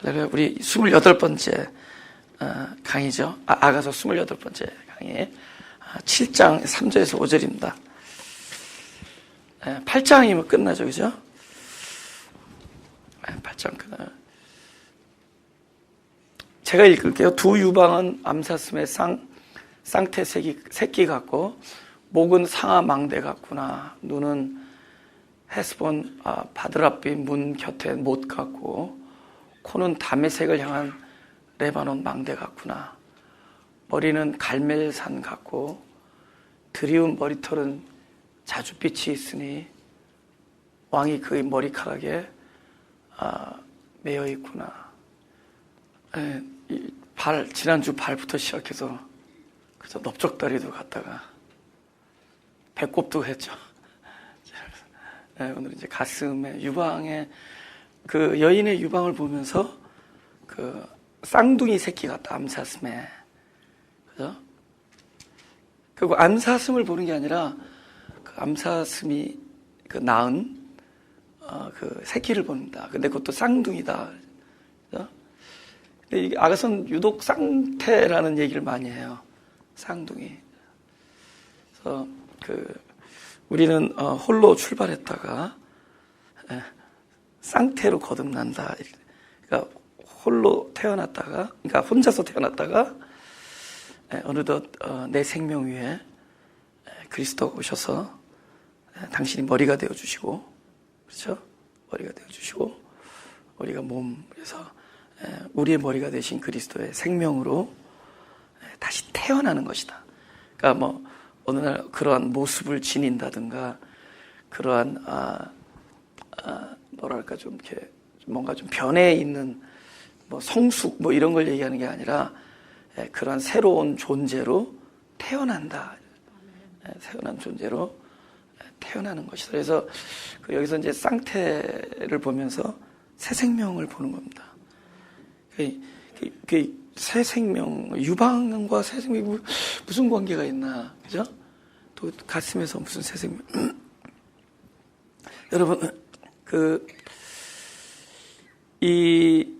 할렐루야. 우리 28번째 강의죠. 아가서 28번째 강의 7장 3절에서 5절입니다. 8장이면 끝나죠, 그죠? 8장 끝나요. 제가 읽을게요. 두 유방은 암사슴의 쌍태 새끼 같고, 목은 상아 망대 같구나. 눈은 헤스본 바드랍비 문 곁에 못 같고, 코는 다메섹을 향한 레바논 망대 같구나. 머리는 갈멜산 같고, 드리운 머리털은 자줏빛이 있으니 왕이 그의 머리카락에 매여 있구나. 지난주 발부터 시작해서 그래서 넓적다리도 갔다가 배꼽도 했죠. 오늘 이제 가슴에 유방에 그 여인의 유방을 보면서 그 쌍둥이 새끼 같다, 암사슴에. 그죠? 그리고 암사슴을 보는 게 아니라 그 암사슴이 그 낳은 그 새끼를 본다. 근데 그것도 쌍둥이다. 그죠? 근데 이게 아가서는 유독 쌍태라는 얘기를 많이 해요. 쌍둥이. 그래서 우리는 홀로 출발했다가 쌍태로 거듭난다. 그러니까 홀로 태어났다가, 그러니까 혼자서 태어났다가 어느덧 내 생명 위에 그리스도가 오셔서 당신이 머리가 되어 주시고, 그렇죠? 머리가 되어 주시고, 우리가 몸, 그래서 우리의 머리가 되신 그리스도의 생명으로 다시 태어나는 것이다. 그러니까 뭐 어느 날 그러한 모습을 지닌다든가, 그러한 뭐랄까 좀 이렇게 뭔가 좀 변해 있는 뭐 성숙 뭐 이런 걸 얘기하는 게 아니라 그러한 새로운 존재로 태어난다. 태어난 존재로 태어나는 것이다. 그래서 여기서 이제 쌍태를 보면서 새 생명을 보는 겁니다. 새 생명, 유방과 새 생명이 무슨 관계가 있나, 그죠? 또 가슴에서 무슨 새 생명. 여러분, 이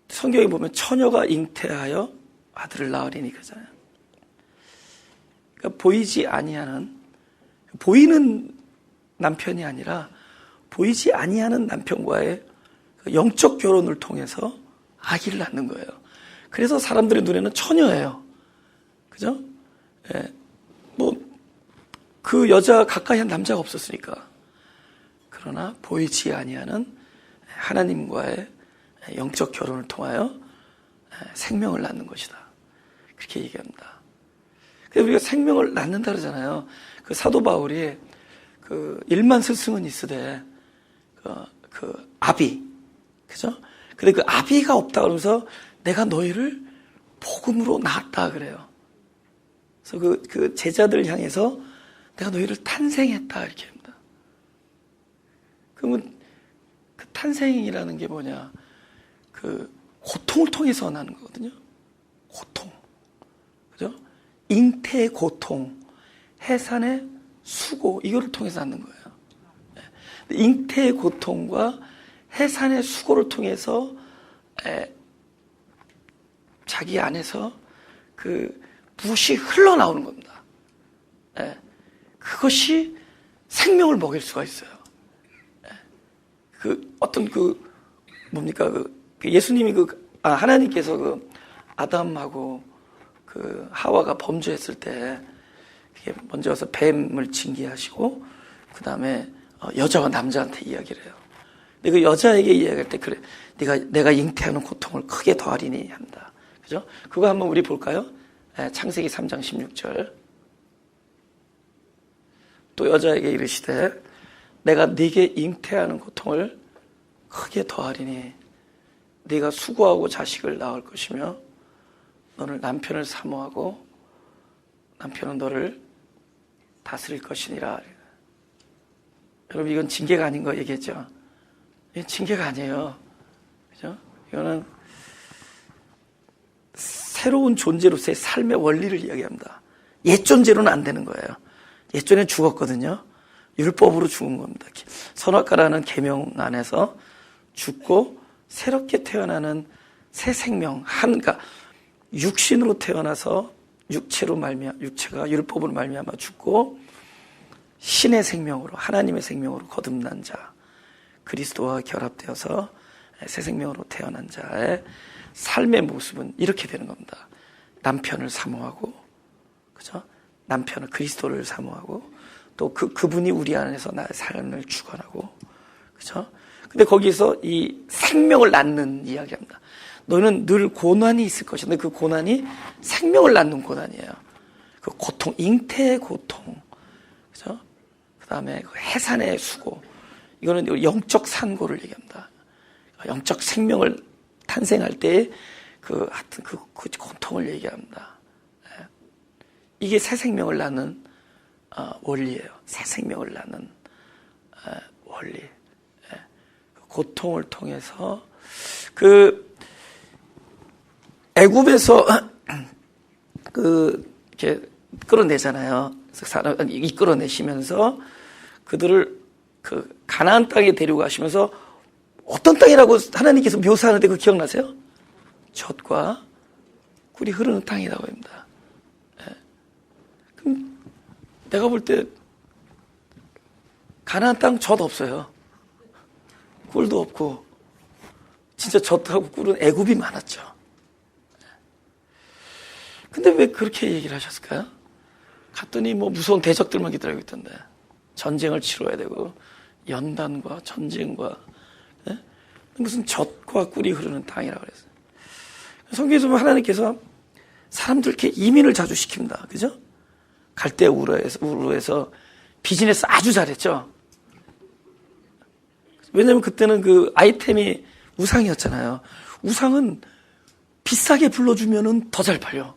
성경에 보면 처녀가 잉태하여 아들을 낳으리니 그러잖아요. 그러니까 보이지 아니하는, 보이는 남편이 아니라 보이지 아니하는 남편과의 영적 결혼을 통해서 아기를 낳는 거예요. 그래서 사람들의 눈에는 처녀예요. 그죠? 그 여자 가까이 한 남자가 없었으니까. 그러나 보이지 아니하는 하나님과의 영적 결혼을 통하여 생명을 낳는 것이다. 그렇게 얘기합니다. 그래서 우리가 생명을 낳는다 그러잖아요. 그 사도 바울이 그 1만 스승은 있으되 아비, 그죠? 근데 그 아비가 없다 그러면서 내가 너희를 복음으로 낳았다 그래요. 그래서 그 제자들 향해서 내가 너희를 탄생했다 이렇게 합니다. 그러면 그 탄생이라는 게 뭐냐? 그 고통을 통해서 나는 거거든요. 고통, 그죠? 잉태의 고통, 해산의 수고, 이거를 통해서 낳는 거예요. 잉태의 고통과 해산의 수고를 통해서 자기 안에서 그 무엇이 흘러나오는 겁니다. 그것이 생명을 먹일 수가 있어요. 예수님이 하나님께서 아담하고 하와가 범죄했을 때 먼저 와서 뱀을 징계하시고 그 다음에 여자와 남자한테 이야기를 해요. 근데 그 여자에게 이야기할 때 그래, 내가 잉태하는 고통을 크게 더하리니 한다. 그죠? 그거 한번 우리 볼까요? 창세기 3장 16절. 또 여자에게 이르시되 내가 네게 잉태하는 고통을 크게 더하리니 네가 수고하고 자식을 낳을 것이며 너는 남편을 사모하고 남편은 너를 다스릴 것이니라. 여러분, 이건 징계가 아닌 거 얘기했죠? 이건 징계가 아니에요. 그죠? 이거는 새로운 존재로서의 삶의 원리를 이야기합니다. 옛 존재로는 안 되는 거예요. 옛전에 죽었거든요. 율법으로 죽은 겁니다. 선악과라는 계명 안에서 죽고 새롭게 태어나는 새 생명, 그러니까 육신으로 태어나서 육체가 율법으로 말미암아 죽고 신의 생명으로, 하나님의 생명으로 거듭난 자, 그리스도와 결합되어서 새 생명으로 태어난 자의 삶의 모습은 이렇게 되는 겁니다. 남편을 사모하고, 그죠? 남편은 그리스도를 사모하고, 또 그분이 우리 안에서 나의 삶을 주관하고, 그죠? 근데 거기서 이 생명을 낳는 이야기합니다. 너는 늘 고난이 있을 것이다. 근데 그 고난이 생명을 낳는 고난이에요. 그 고통, 잉태의 고통, 그죠? 그 다음에 그 해산의 수고, 이거는 영적 산고를 얘기합니다. 영적 생명을 탄생할 때의 그 고통을 얘기합니다. 이게 새 생명을 낳는 원리예요. 새 생명을 낳는 원리. 고통을 통해서 애굽에서 이렇게 끌어내잖아요. 이끌어내시면서 그들을 가나안 땅에 데려가시면서 어떤 땅이라고 하나님께서 묘사하는데 그거 기억나세요? 젖과 꿀이 흐르는 땅이라고 합니다. 그럼 내가 볼 때 가나안 땅 젖 없어요. 꿀도 없고 진짜 젖하고 꿀은 애굽이 많았죠. 근데 왜 그렇게 얘기를 하셨을까요? 갔더니 뭐 무서운 대적들만 기다리고 있던데 전쟁을 치러야 되고 연단과 전쟁과 무슨 젖과 꿀이 흐르는 땅이라고 그랬어요. 성경에서 보면 하나님께서 사람들 이렇게 이민을 자주 시킵니다. 그죠? 갈대 우르에서 비즈니스 아주 잘했죠. 왜냐면 그때는 그 아이템이 우상이었잖아요. 우상은 비싸게 불러주면은 더 잘 팔려.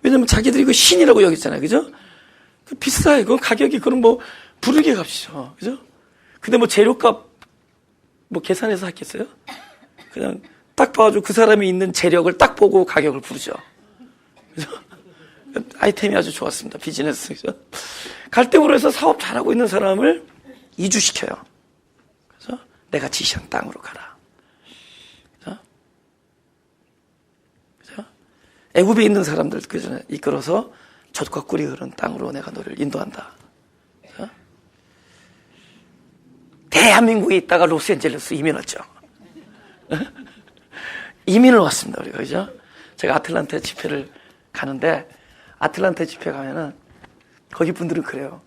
왜냐면 자기들이 그 신이라고 여기잖아요. 그죠? 비싸요. 그 가격이 그럼 뭐 부르게 값이죠. 그죠? 근데 뭐 재료값 뭐 계산해서 하겠어요? 그냥 딱 봐가지고 그 사람이 있는 재력을 딱 보고 가격을 부르죠. 그죠? 아이템이 아주 좋았습니다. 비즈니스. 그죠? 갈대우르에서 사업 잘하고 있는 사람을 이주시켜요. 그죠? 내가 지시한 땅으로 가라. 그죠? 그죠? 애굽에 있는 사람들 그죠? 이끌어서 젖과 꿀이 흐르는 땅으로 내가 너를 인도한다. 그죠? 대한민국에 있다가 로스앤젤레스 이민 왔죠. 이민을 왔습니다, 우리가. 그죠? 제가 아틀란타 집회를 가는데, 아틀란타 집회 가면은, 거기 분들은 그래요.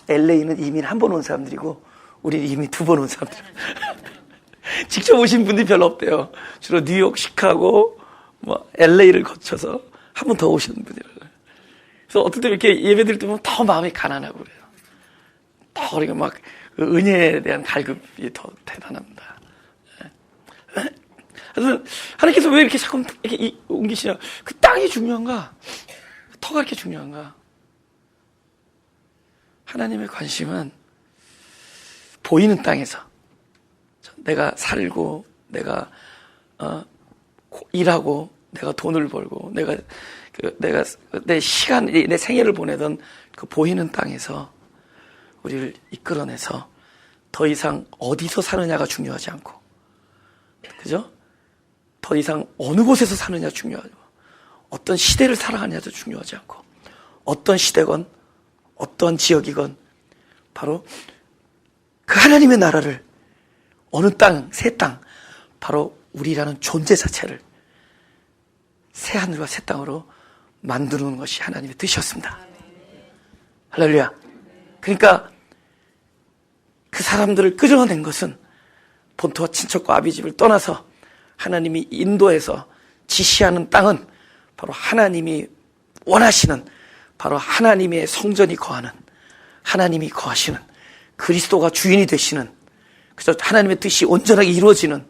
LA는 이민 한 번 온 사람들이고, 우리는 이민 두 번 온 사람들. 직접 오신 분들이 별로 없대요. 주로 뉴욕, 시카고, 뭐, LA를 거쳐서 한 번 더 오시는 분들이라고. 그래서 어떨 때 이렇게 예배 드릴 때 보면 더 마음이 가난하고 그래요. 더 우리가 막, 그 은혜에 대한 갈급이 더 대단합니다. 그래서 하나님께서 왜 이렇게 자꾸 이렇게 옮기시냐? 그 땅이 중요한가? 터가 이렇게 중요한가? 하나님의 관심은 보이는 땅에서 내가 살고, 내가 일하고, 내가 돈을 벌고, 내가 내 시간, 내 생애를 보내던 그 보이는 땅에서 우리를 이끌어내서 더 이상 어디서 사느냐가 중요하지 않고, 그죠? 더 이상 어느 곳에서 사느냐 중요하고, 어떤 시대를 살아가느냐도 중요하지 않고, 어떤 시대건, 어떠한 지역이건, 바로 그 하나님의 나라를, 어느 땅, 새 땅, 바로 우리라는 존재 자체를 새 하늘과 새 땅으로 만드는 것이 하나님의 뜻이었습니다. 할렐루야. 그러니까 그 사람들을 끌어낸 것은 본토와 친척과 아비집을 떠나서 하나님이 인도해서 지시하는 땅은 바로 하나님이 원하시는, 바로 하나님의 성전이 거하는, 하나님이 거하시는, 그리스도가 주인이 되시는, 그죠? 하나님의 뜻이 온전하게 이루어지는,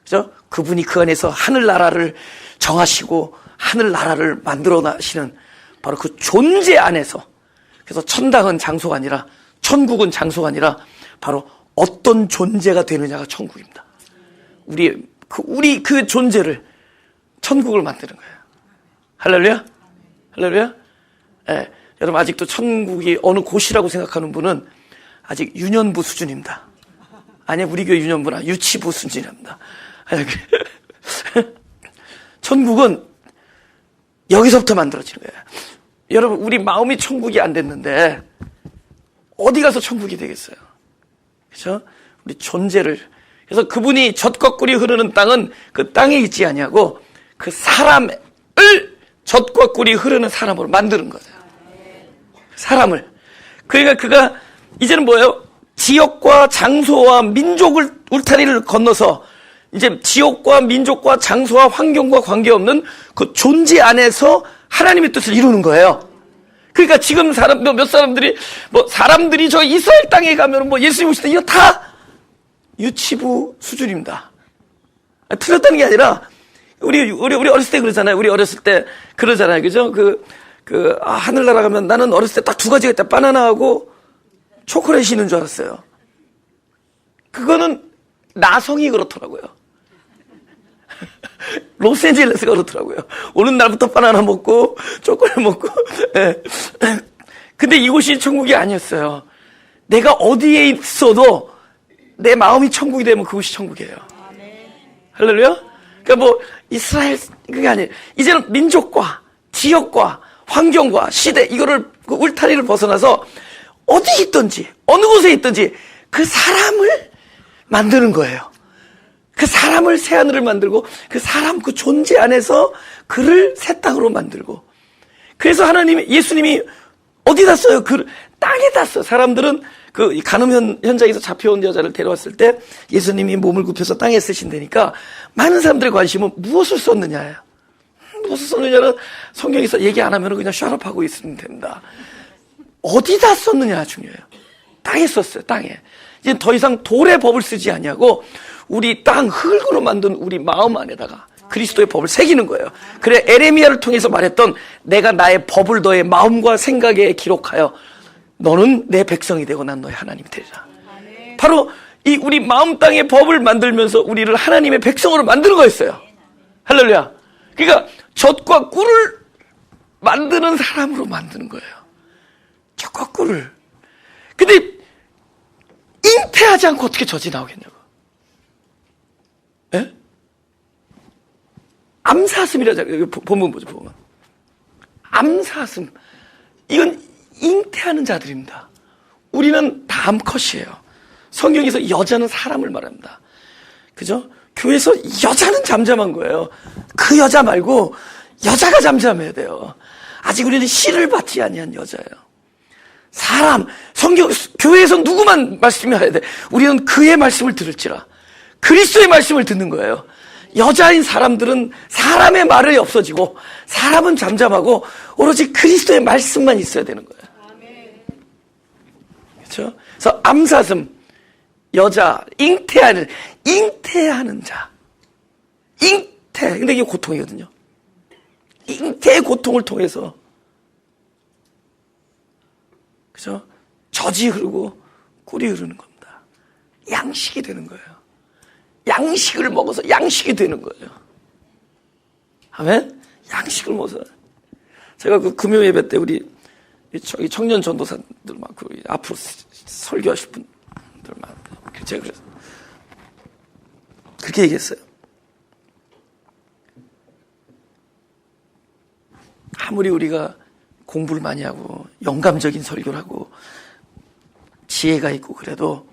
그죠? 그분이 그 안에서 하늘나라를 정하시고 하늘나라를 만들어 나시는 바로 그 존재 안에서, 그래서 천당은 장소가 아니라, 천국은 장소가 아니라 바로 어떤 존재가 되느냐가 천국입니다. 우리 그 존재를 천국을 만드는 거예요. 할렐루야? 할렐루야? 예, 여러분 아직도 천국이 어느 곳이라고 생각하는 분은 아직 유년부 수준입니다. 아니, 우리 교회 유년부나 유치부 수준입니다. 천국은 여기서부터 만들어지는 거예요. 여러분, 우리 마음이 천국이 안 됐는데 어디 가서 천국이 되겠어요? 그렇죠? 우리 존재를, 그래서 그분이 젖과 꿀이 흐르는 땅은 그 땅에 있지 아니하고 그 사람을 젖과 꿀이 흐르는 사람으로 만드는 거예요. 사람을. 그러니까 그가 이제는 뭐예요? 지역과 장소와 민족을 울타리를 건너서 이제 지역과 민족과 장소와 환경과 관계없는 그 존재 안에서 하나님의 뜻을 이루는 거예요. 그러니까 지금 몇 사람들이 저 이스라엘 땅에 가면 뭐 예수님 오실 때 이거 다 유치부 수준입니다. 틀렸다는 게 아니라 우리 어렸을 때 그러잖아요. 우리 어렸을 때 그러잖아요. 그죠? 하늘나라 가면 나는 어렸을 때 딱 두 가지가 있다. 바나나하고 초콜릿이 있는 줄 알았어요. 그거는 나성이 그렇더라고요. 로스앤젤레스가 그렇더라고요. 오는 날부터 바나나 먹고 초콜릿 먹고. 네. 근데 이곳이 천국이 아니었어요. 내가 어디에 있어도 내 마음이 천국이 되면 그곳이 천국이에요. 할렐루야. 그러니까 이스라엘 그게 아니에요. 이제는 민족과 지역과 환경과 시대 이거를 그 울타리를 벗어나서 어디 있든지 어느 곳에 있든지 그 사람을 만드는 거예요. 그 사람을 새 하늘을 만들고 그 사람 그 존재 안에서 그를 새 땅으로 만들고. 그래서 예수님이 어디다 써요? 그 땅에다 써요. 사람들은 그 간음 현장에서 잡혀온 여자를 데려왔을 때 예수님이 몸을 굽혀서 땅에 쓰신다니까 많은 사람들의 관심은 무엇을 썼느냐예요. 무엇을 썼느냐는 성경에서 얘기 안 하면 그냥 샤럽하고 있으면 됩니다. 어디다 썼느냐 중요해요. 땅에 썼어요. 땅에. 이제 더 이상 돌의 법을 쓰지 아니하고 우리 땅 흙으로 만든 우리 마음 안에다가 그리스도의 법을 새기는 거예요. 그래 에레미야를 통해서 말했던 내가 나의 법을 너의 마음과 생각에 기록하여 너는 내 백성이 되고 난 너의 하나님이 되리라. 바로 이 우리 마음 땅의 법을 만들면서 우리를 하나님의 백성으로 만드는 거였어요. 할렐루야. 그러니까 젖과 꿀을 만드는 사람으로 만드는 거예요. 젖과 꿀을. 근데 잉태하지 않고 어떻게 젖이 나오겠냐고. 예? 암사슴이라잖아요. 본문 보죠, 본문. 암사슴. 이건 잉태하는 자들입니다. 우리는 다 암컷이에요. 성경에서 여자는 사람을 말합니다. 그죠? 교회에서 여자는 잠잠한 거예요. 그 여자 말고 여자가 잠잠해야 돼요. 아직 우리는 씨를 받지 아니한 여자예요. 사람, 교회에서 누구만 말씀해야 돼? 우리는 그의 말씀을 들을지라. 그리스도의 말씀을 듣는 거예요. 여자인 사람들은 사람의 말이 없어지고 사람은 잠잠하고 오로지 그리스도의 말씀만 있어야 되는 거예요. 그렇죠? 그래서 암사슴, 여자, 잉태하는 자. 잉태. 근데 이게 고통이거든요. 잉태의 고통을 통해서 그죠? 젖이 흐르고 꿀이 흐르는 겁니다. 양식이 되는 거예요. 양식을 먹어서 양식이 되는 거예요. 아멘? 양식을 먹어서. 제가 그 금요 예배 때 우리 청년 전도사들 많고 앞으로 설교하실 분들 많은데 제가 그래서 그렇게 얘기했어요. 아무리 우리가 공부를 많이 하고 영감적인 설교를 하고 지혜가 있고 그래도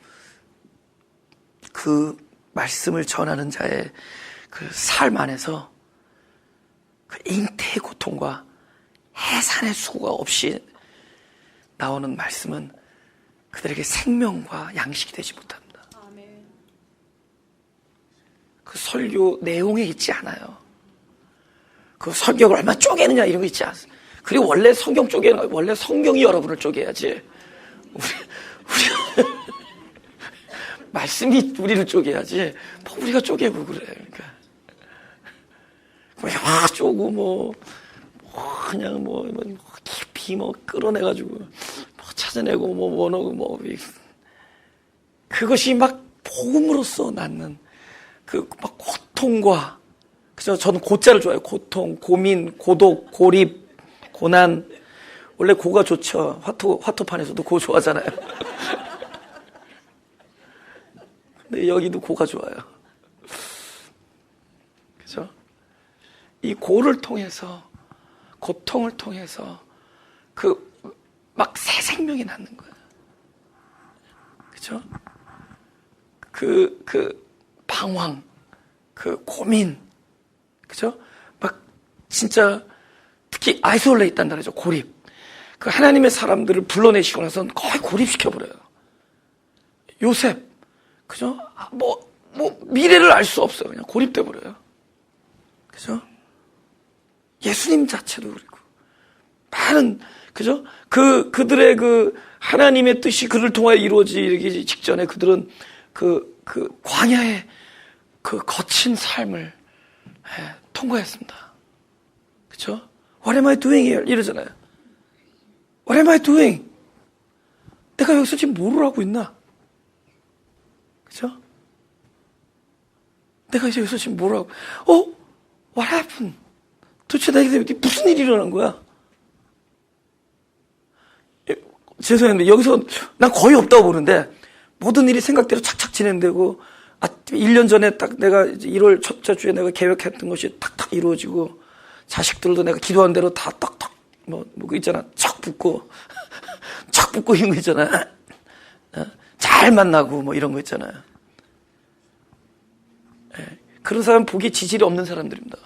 그 말씀을 전하는 자의 그 삶 안에서 그 잉태의 고통과 해산의 수고가 없이 나오는 말씀은 그들에게 생명과 양식이 되지 못합니다. 그 설교 내용에 있지 않아요. 그 성경을 얼마나 쪼개느냐 이런 거 있지 않아요. 그리고 원래 원래 성경이 여러분을 쪼개야지. 우리 말씀이 우리를 쪼개야지. 우리가 쪼개고 그래. 그러니까 쪼고 그냥 깊이 끌어내가지고 찾아내고 원하고 그것이 막 복음으로써 낳는 그 막 고통과 그죠? 저는 고자를 좋아해요. 고통, 고민, 고독, 고립, 고난. 원래 고가 좋죠. 화토판에서도 고 좋아하잖아요. 근데 여기도 고가 좋아요. 그죠? 이 고를 통해서, 고통을 통해서 막 새 생명이 낳는 거예요. 그죠? 방황, 고민, 그죠? 막 진짜 특히 아이솔레이트 한다 그러죠. 고립. 하나님의 사람들을 불러내시고 나서는 거의 고립시켜버려요. 요셉, 그죠? 미래를 알 수 없어요. 그냥 고립돼버려요. 그죠? 예수님 자체도 그리고 많은, 그죠? 그들의 하나님의 뜻이 그를 통하여 이루어지기 직전에 그들은 광야의 거친 삶을 통과했습니다. 그죠? What am I doing here? 이러잖아요. What am I doing? 내가 여기서 지금 뭘 하고 있나? 그죠? 내가 이제 여기서 지금 뭘 하고, What happened? 도대체 나에게 무슨 일이 일어난 거야? 죄송한데, 여기서 난 거의 없다고 보는데, 모든 일이 생각대로 착착 진행되고, 1년 전에 딱 내가 1월 첫째 주에 내가 계획했던 것이 탁탁 이루어지고, 자식들도 내가 기도한 대로 다 딱딱, 있잖아. 척 붙고, 척 붙고 이런 거 있잖아. 잘 만나고, 이런 거 있잖아요. 그런 사람 보기에 지질이 없는 사람들입니다.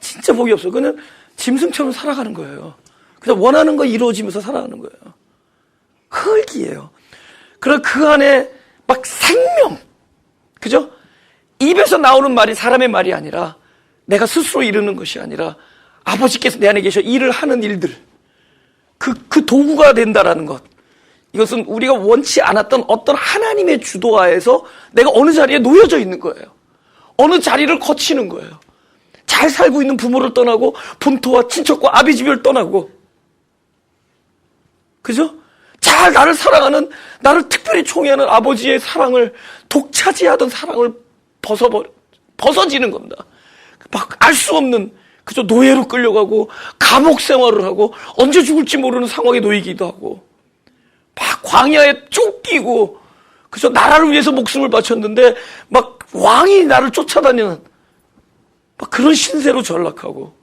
진짜 복이 없어. 그냥 짐승처럼 살아가는 거예요. 그냥 원하는 거 이루어지면서 살아가는 거예요. 흙이에요. 그럼 그 안에 막 생명, 그죠? 입에서 나오는 말이 사람의 말이 아니라 내가 스스로 이루는 것이 아니라 아버지께서 내 안에 계셔 일을 하는 일들, 그 도구가 된다라는 것. 이것은 우리가 원치 않았던 어떤 하나님의 주도하에서 내가 어느 자리에 놓여져 있는 거예요. 어느 자리를 거치는 거예요. 잘 살고 있는 부모를 떠나고 본토와 친척과 아비집을 떠나고, 그죠? 잘 나를 사랑하는, 나를 특별히 총애하는 아버지의 사랑을, 독차지하던 사랑을 벗어지는 겁니다. 막 알 수 없는, 그죠? 노예로 끌려가고 감옥 생활을 하고 언제 죽을지 모르는 상황에 놓이기도 하고, 막 광야에 쫓기고, 그죠? 나라를 위해서 목숨을 바쳤는데 막 왕이 나를 쫓아다니는 막 그런 신세로 전락하고,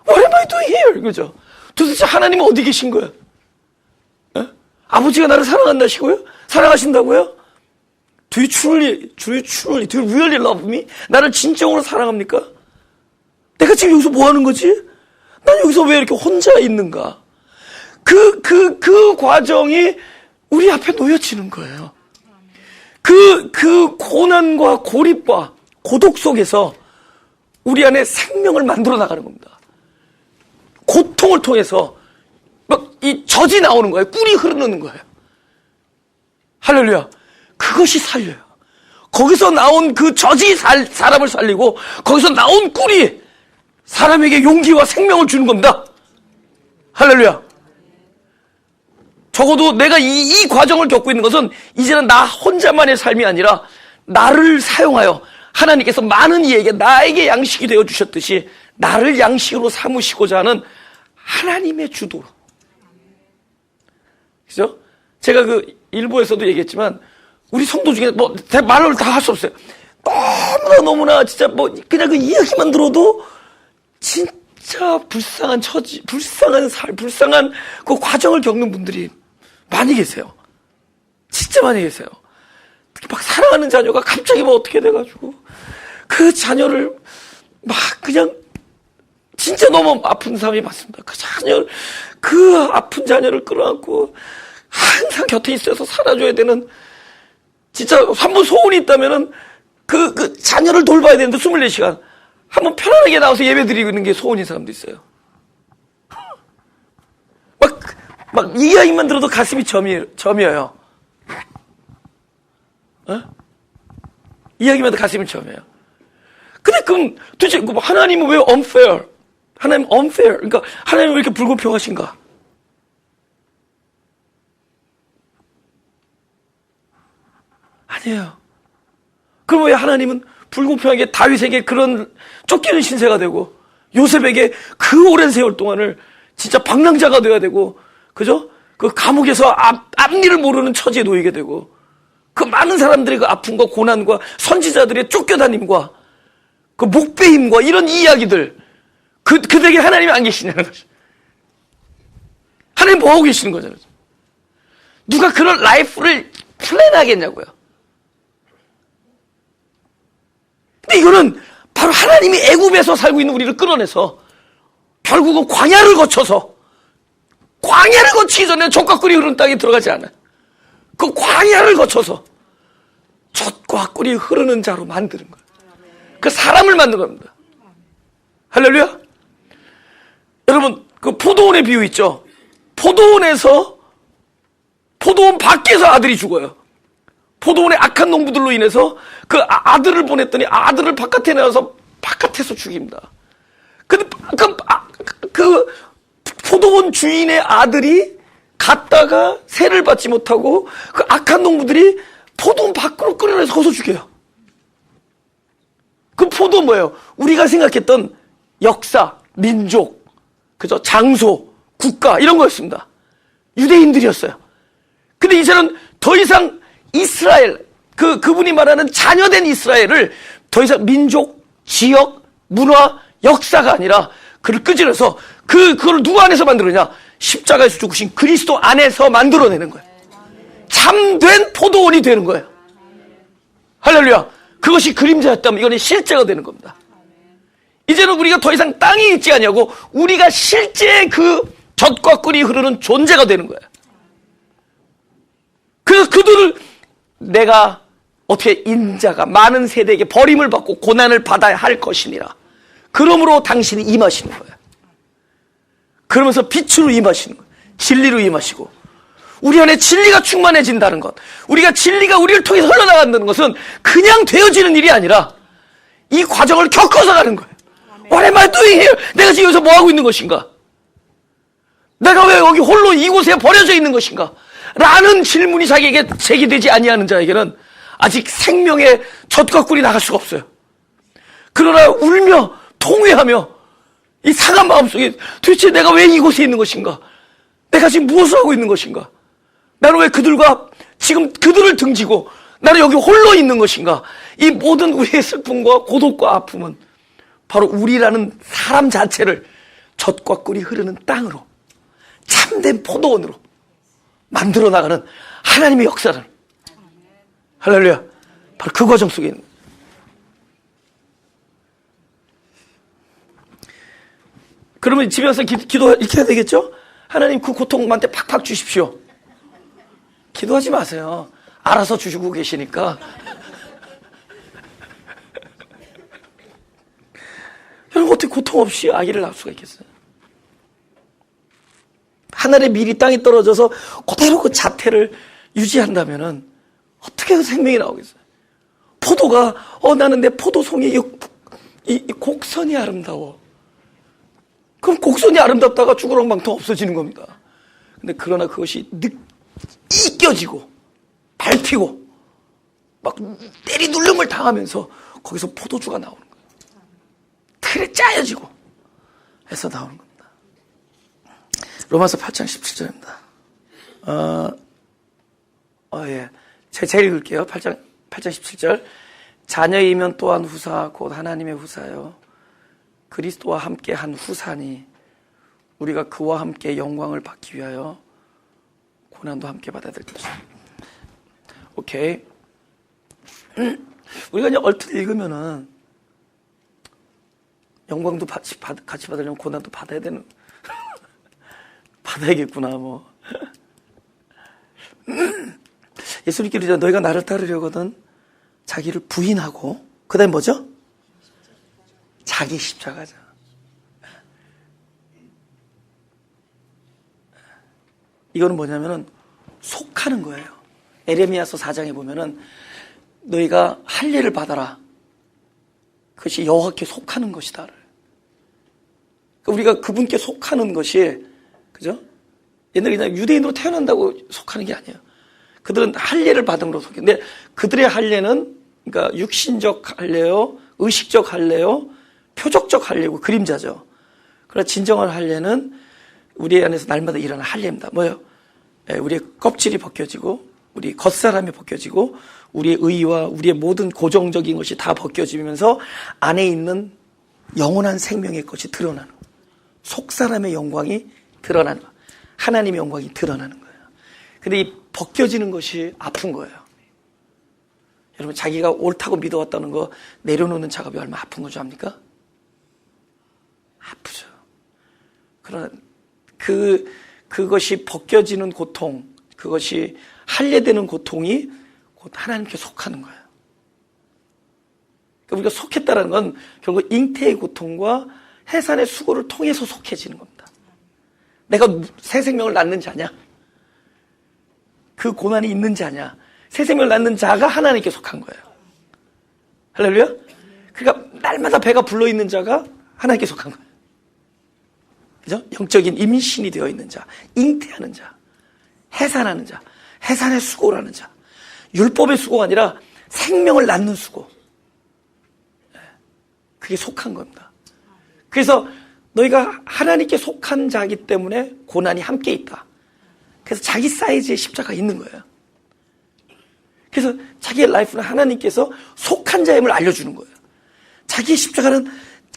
What am I doing here? 그죠? 도대체 하나님은 어디 계신 거야? 에? 아버지가 나를 사랑한다시고요? 사랑하신다고요? Do you really love me? 나를 진정으로 사랑합니까? 내가 지금 여기서 뭐 하는 거지? 난 여기서 왜 이렇게 혼자 있는가? 그 과정이 우리 앞에 놓여지는 거예요. 그 고난과 고립과 고독 속에서 우리 안에 생명을 만들어 나가는 겁니다. 고통을 통해서 막 이 젖이 나오는 거예요. 꿀이 흐르는 거예요. 할렐루야. 그것이 살려요. 거기서 나온 그 젖이 사람을 살리고, 거기서 나온 꿀이 사람에게 용기와 생명을 주는 겁니다. 할렐루야. 적어도 내가 이 과정을 겪고 있는 것은 이제는 나 혼자만의 삶이 아니라 나를 사용하여 하나님께서 많은 이에게 나에게 양식이 되어 주셨듯이 나를 양식으로 삼으시고자 하는 하나님의 주도로. 그죠? 제가 일부에서도 얘기했지만 우리 성도 중에 말을 다 할 수 없어요. 너무나 진짜 그냥 그 이야기만 들어도 진짜 불쌍한 처지, 불쌍한 삶, 불쌍한 그 과정을 겪는 분들이 많이 계세요. 진짜 많이 계세요. 특히 막 사랑하는 자녀가 갑자기 어떻게 돼가지고 그 자녀를 막 그냥 진짜 너무 아픈 사람이 많습니다. 그 아픈 자녀를 끌어안고 항상 곁에 있어서 살아줘야 되는, 진짜 한번 소원이 있다면은 그 자녀를 돌봐야 되는데 24시간 한번 편안하게 나와서 예배 드리는 게 소원인 사람도 있어요. 막 이 이야기만 들어도 가슴이 점이에요. 이야기만 들어도 가슴이 점이에요. 근데 그럼 도대체 하나님은 왜 unfair? 하나님 unfair. 그러니까 하나님은 왜 이렇게 불공평하신가? 아니에요. 그럼 왜 하나님은 불공평하게 다윗에게 그런 쫓기는 신세가 되고, 요셉에게 그 오랜 세월 동안을 진짜 방랑자가 돼야 되고, 그죠? 그 감옥에서 앞일을 모르는 처지에 놓이게 되고, 그 많은 사람들의 그 아픔과 고난과 선지자들의 쫓겨다님과 그 목배임과 이런 이야기들, 그들에게 하나님이 안 계시냐는 거죠. 하나님 뭐 하고 계시는 거잖아요. 누가 그런 라이프를 플랜하겠냐고요. 근데 이거는 바로 하나님이 애굽에서 살고 있는 우리를 끌어내서 결국은 광야를 거쳐서, 광야를 거치기 전에 젖과 꿀이 흐르는 땅에 들어가지 않아요. 그 광야를 거쳐서 젖과 꿀이 흐르는 자로 만드는 거예요. 그 사람을 만든 겁니다. 할렐루야. 여러분, 그 포도원의 비유 있죠. 포도원 밖에서 아들이 죽어요. 포도원의 악한 농부들로 인해서 그 아들을 보냈더니 아들을 바깥에 내어서 바깥에서 죽입니다. 근데 그 포도원 주인의 아들이 갔다가 세를 받지 못하고 그 악한 농부들이 포도원 밖으로 끌어내서 거기서 죽여요. 그 포도원 뭐예요? 우리가 생각했던 역사, 민족, 그죠? 장소, 국가 이런 거였습니다. 유대인들이었어요. 근데 이제는 더 이상 이스라엘, 그분이 말하는 자녀된 이스라엘을 더 이상 민족, 지역, 문화, 역사가 아니라 그를 끄집어서 그걸 누구 안에서 만들었냐? 십자가에서 죽으신 그리스도 안에서 만들어내는 거예요. 참된 포도원이 되는 거예요. 할렐루야. 그것이 그림자였다면 이거는 실제가 되는 겁니다. 이제는 우리가 더 이상 땅에 있지 않냐고, 우리가 실제 그 젖과 꿀이 흐르는 존재가 되는 거예요. 그들을 내가 어떻게 인자가 많은 세대에게 버림을 받고 고난을 받아야 할 것이니라. 그러므로 당신이 임하시는 거예요. 그러면서 빛으로 임하시는 거예요. 진리로 임하시고, 우리 안에 진리가 충만해진다는 것, 진리가 우리를 통해서 흘러나간다는 것은 그냥 되어지는 일이 아니라 이 과정을 겪어서 가는 거예요. What am I doing here? 내가 지금 여기서 뭐 하고 있는 것인가? 내가 왜 여기 홀로 이곳에 버려져 있는 것인가? 라는 질문이 자기에게 제기되지 아니하는 자에게는 아직 생명의 젖과 꿀이 나갈 수가 없어요. 그러나 울며 통회하며 이 상한 마음속에 도대체 내가 왜 이곳에 있는 것인가? 내가 지금 무엇을 하고 있는 것인가? 나는 왜 지금 그들을 등지고 나는 여기 홀로 있는 것인가? 이 모든 우리의 슬픔과 고독과 아픔은 바로 우리라는 사람 자체를 젖과 꿀이 흐르는 땅으로, 참된 포도원으로 만들어 나가는 하나님의 역사를, 할렐루야, 바로 그 과정 속에 있는. 그러면 집에 와서 기도 이렇게 해야 되겠죠? 하나님 그 고통한테 팍팍 주십시오. 기도하지 마세요. 알아서 주시고 계시니까. 여러분, 어떻게 고통 없이 아기를 낳을 수가 있겠어요? 하늘의 밀이 땅에 떨어져서 그대로 그 자태를 유지한다면은 어떻게 그 생명이 나오겠어요? 포도가 나는 내 포도송이 이 곡선이 아름다워. 그럼 곡선이 아름답다가 주구렁망통 없어지는 겁니다. 근데 그러나 그것이 이껴지고 밟히고 막 때리눌림을 당하면서 거기서 포도주가 나오는 거예요. 틀에 짜여지고 해서 나오는 겁니다. 로마서 8장 17절입니다. 예. 제가 읽을게요. 8장 17절. 자녀이면 또한 후사 곧 하나님의 후사요 그리스도와 함께 한 후사니 우리가 그와 함께 영광을 받기 위하여 고난도 함께 받아야 될 것입니다. 오케이. 우리가 이제 얼핏 읽으면은 영광도 같이 받으려면 고난도 받아야겠구나, 뭐. 예수님께서 너희가 나를 따르려거든 자기를 부인하고, 그 다음에 뭐죠? 자기 십자가죠. 이거는 뭐냐면은 속하는 거예요. 에레미야서 4장에 보면은 너희가 할례를 받아라. 그것이 여호와께 속하는 것이다. 우리가 그분께 속하는 것이, 그죠? 옛날에 그냥 유대인으로 태어난다고 속하는 게 아니에요. 그들은 할례를 받음으로 속해. 근데 그들의 할례는, 그러니까 육신적 할례요, 의식적 할례요, 표적적 할례고 그림자죠. 그러나 진정한 할례는 우리 안에서 날마다 일어나는 할례입니다. 뭐예요? 우리의 껍질이 벗겨지고 우리 겉사람이 벗겨지고 우리의 의와 우리의 모든 고정적인 것이 다 벗겨지면서 안에 있는 영원한 생명의 것이 드러나는 거예요. 속사람의 영광이 드러나는 거예요. 하나님의 영광이 드러나는 거예요. 근데 이 벗겨지는 것이 아픈 거예요. 여러분, 자기가 옳다고 믿어왔다는 거 내려놓는 작업이 얼마나 아픈 거 줄 압니까? 아프죠. 그러나 그것이 벗겨지는 고통, 그것이 할례되는 고통이 곧 하나님께 속하는 거예요. 그러니까 우리가 속했다는 건 결국 잉태의 고통과 해산의 수고를 통해서 속해지는 겁니다. 내가 새 생명을 낳는 자냐? 그 고난이 있는 자냐? 새 생명을 낳는 자가 하나님께 속한 거예요. 할렐루야? 그러니까 날마다 배가 불러있는 자가 하나님께 속한 거예요. 그죠? 영적인 임신이 되어 있는 자, 잉태하는 자, 해산하는 자, 해산의 수고라는 자. 율법의 수고가 아니라 생명을 낳는 수고. 그게 속한 겁니다. 그래서 너희가 하나님께 속한 자이기 때문에 고난이 함께 있다. 그래서 자기 사이즈의 십자가가 있는 거예요. 그래서 자기의 라이프는 하나님께서 속한 자임을 알려주는 거예요. 자기의 십자가는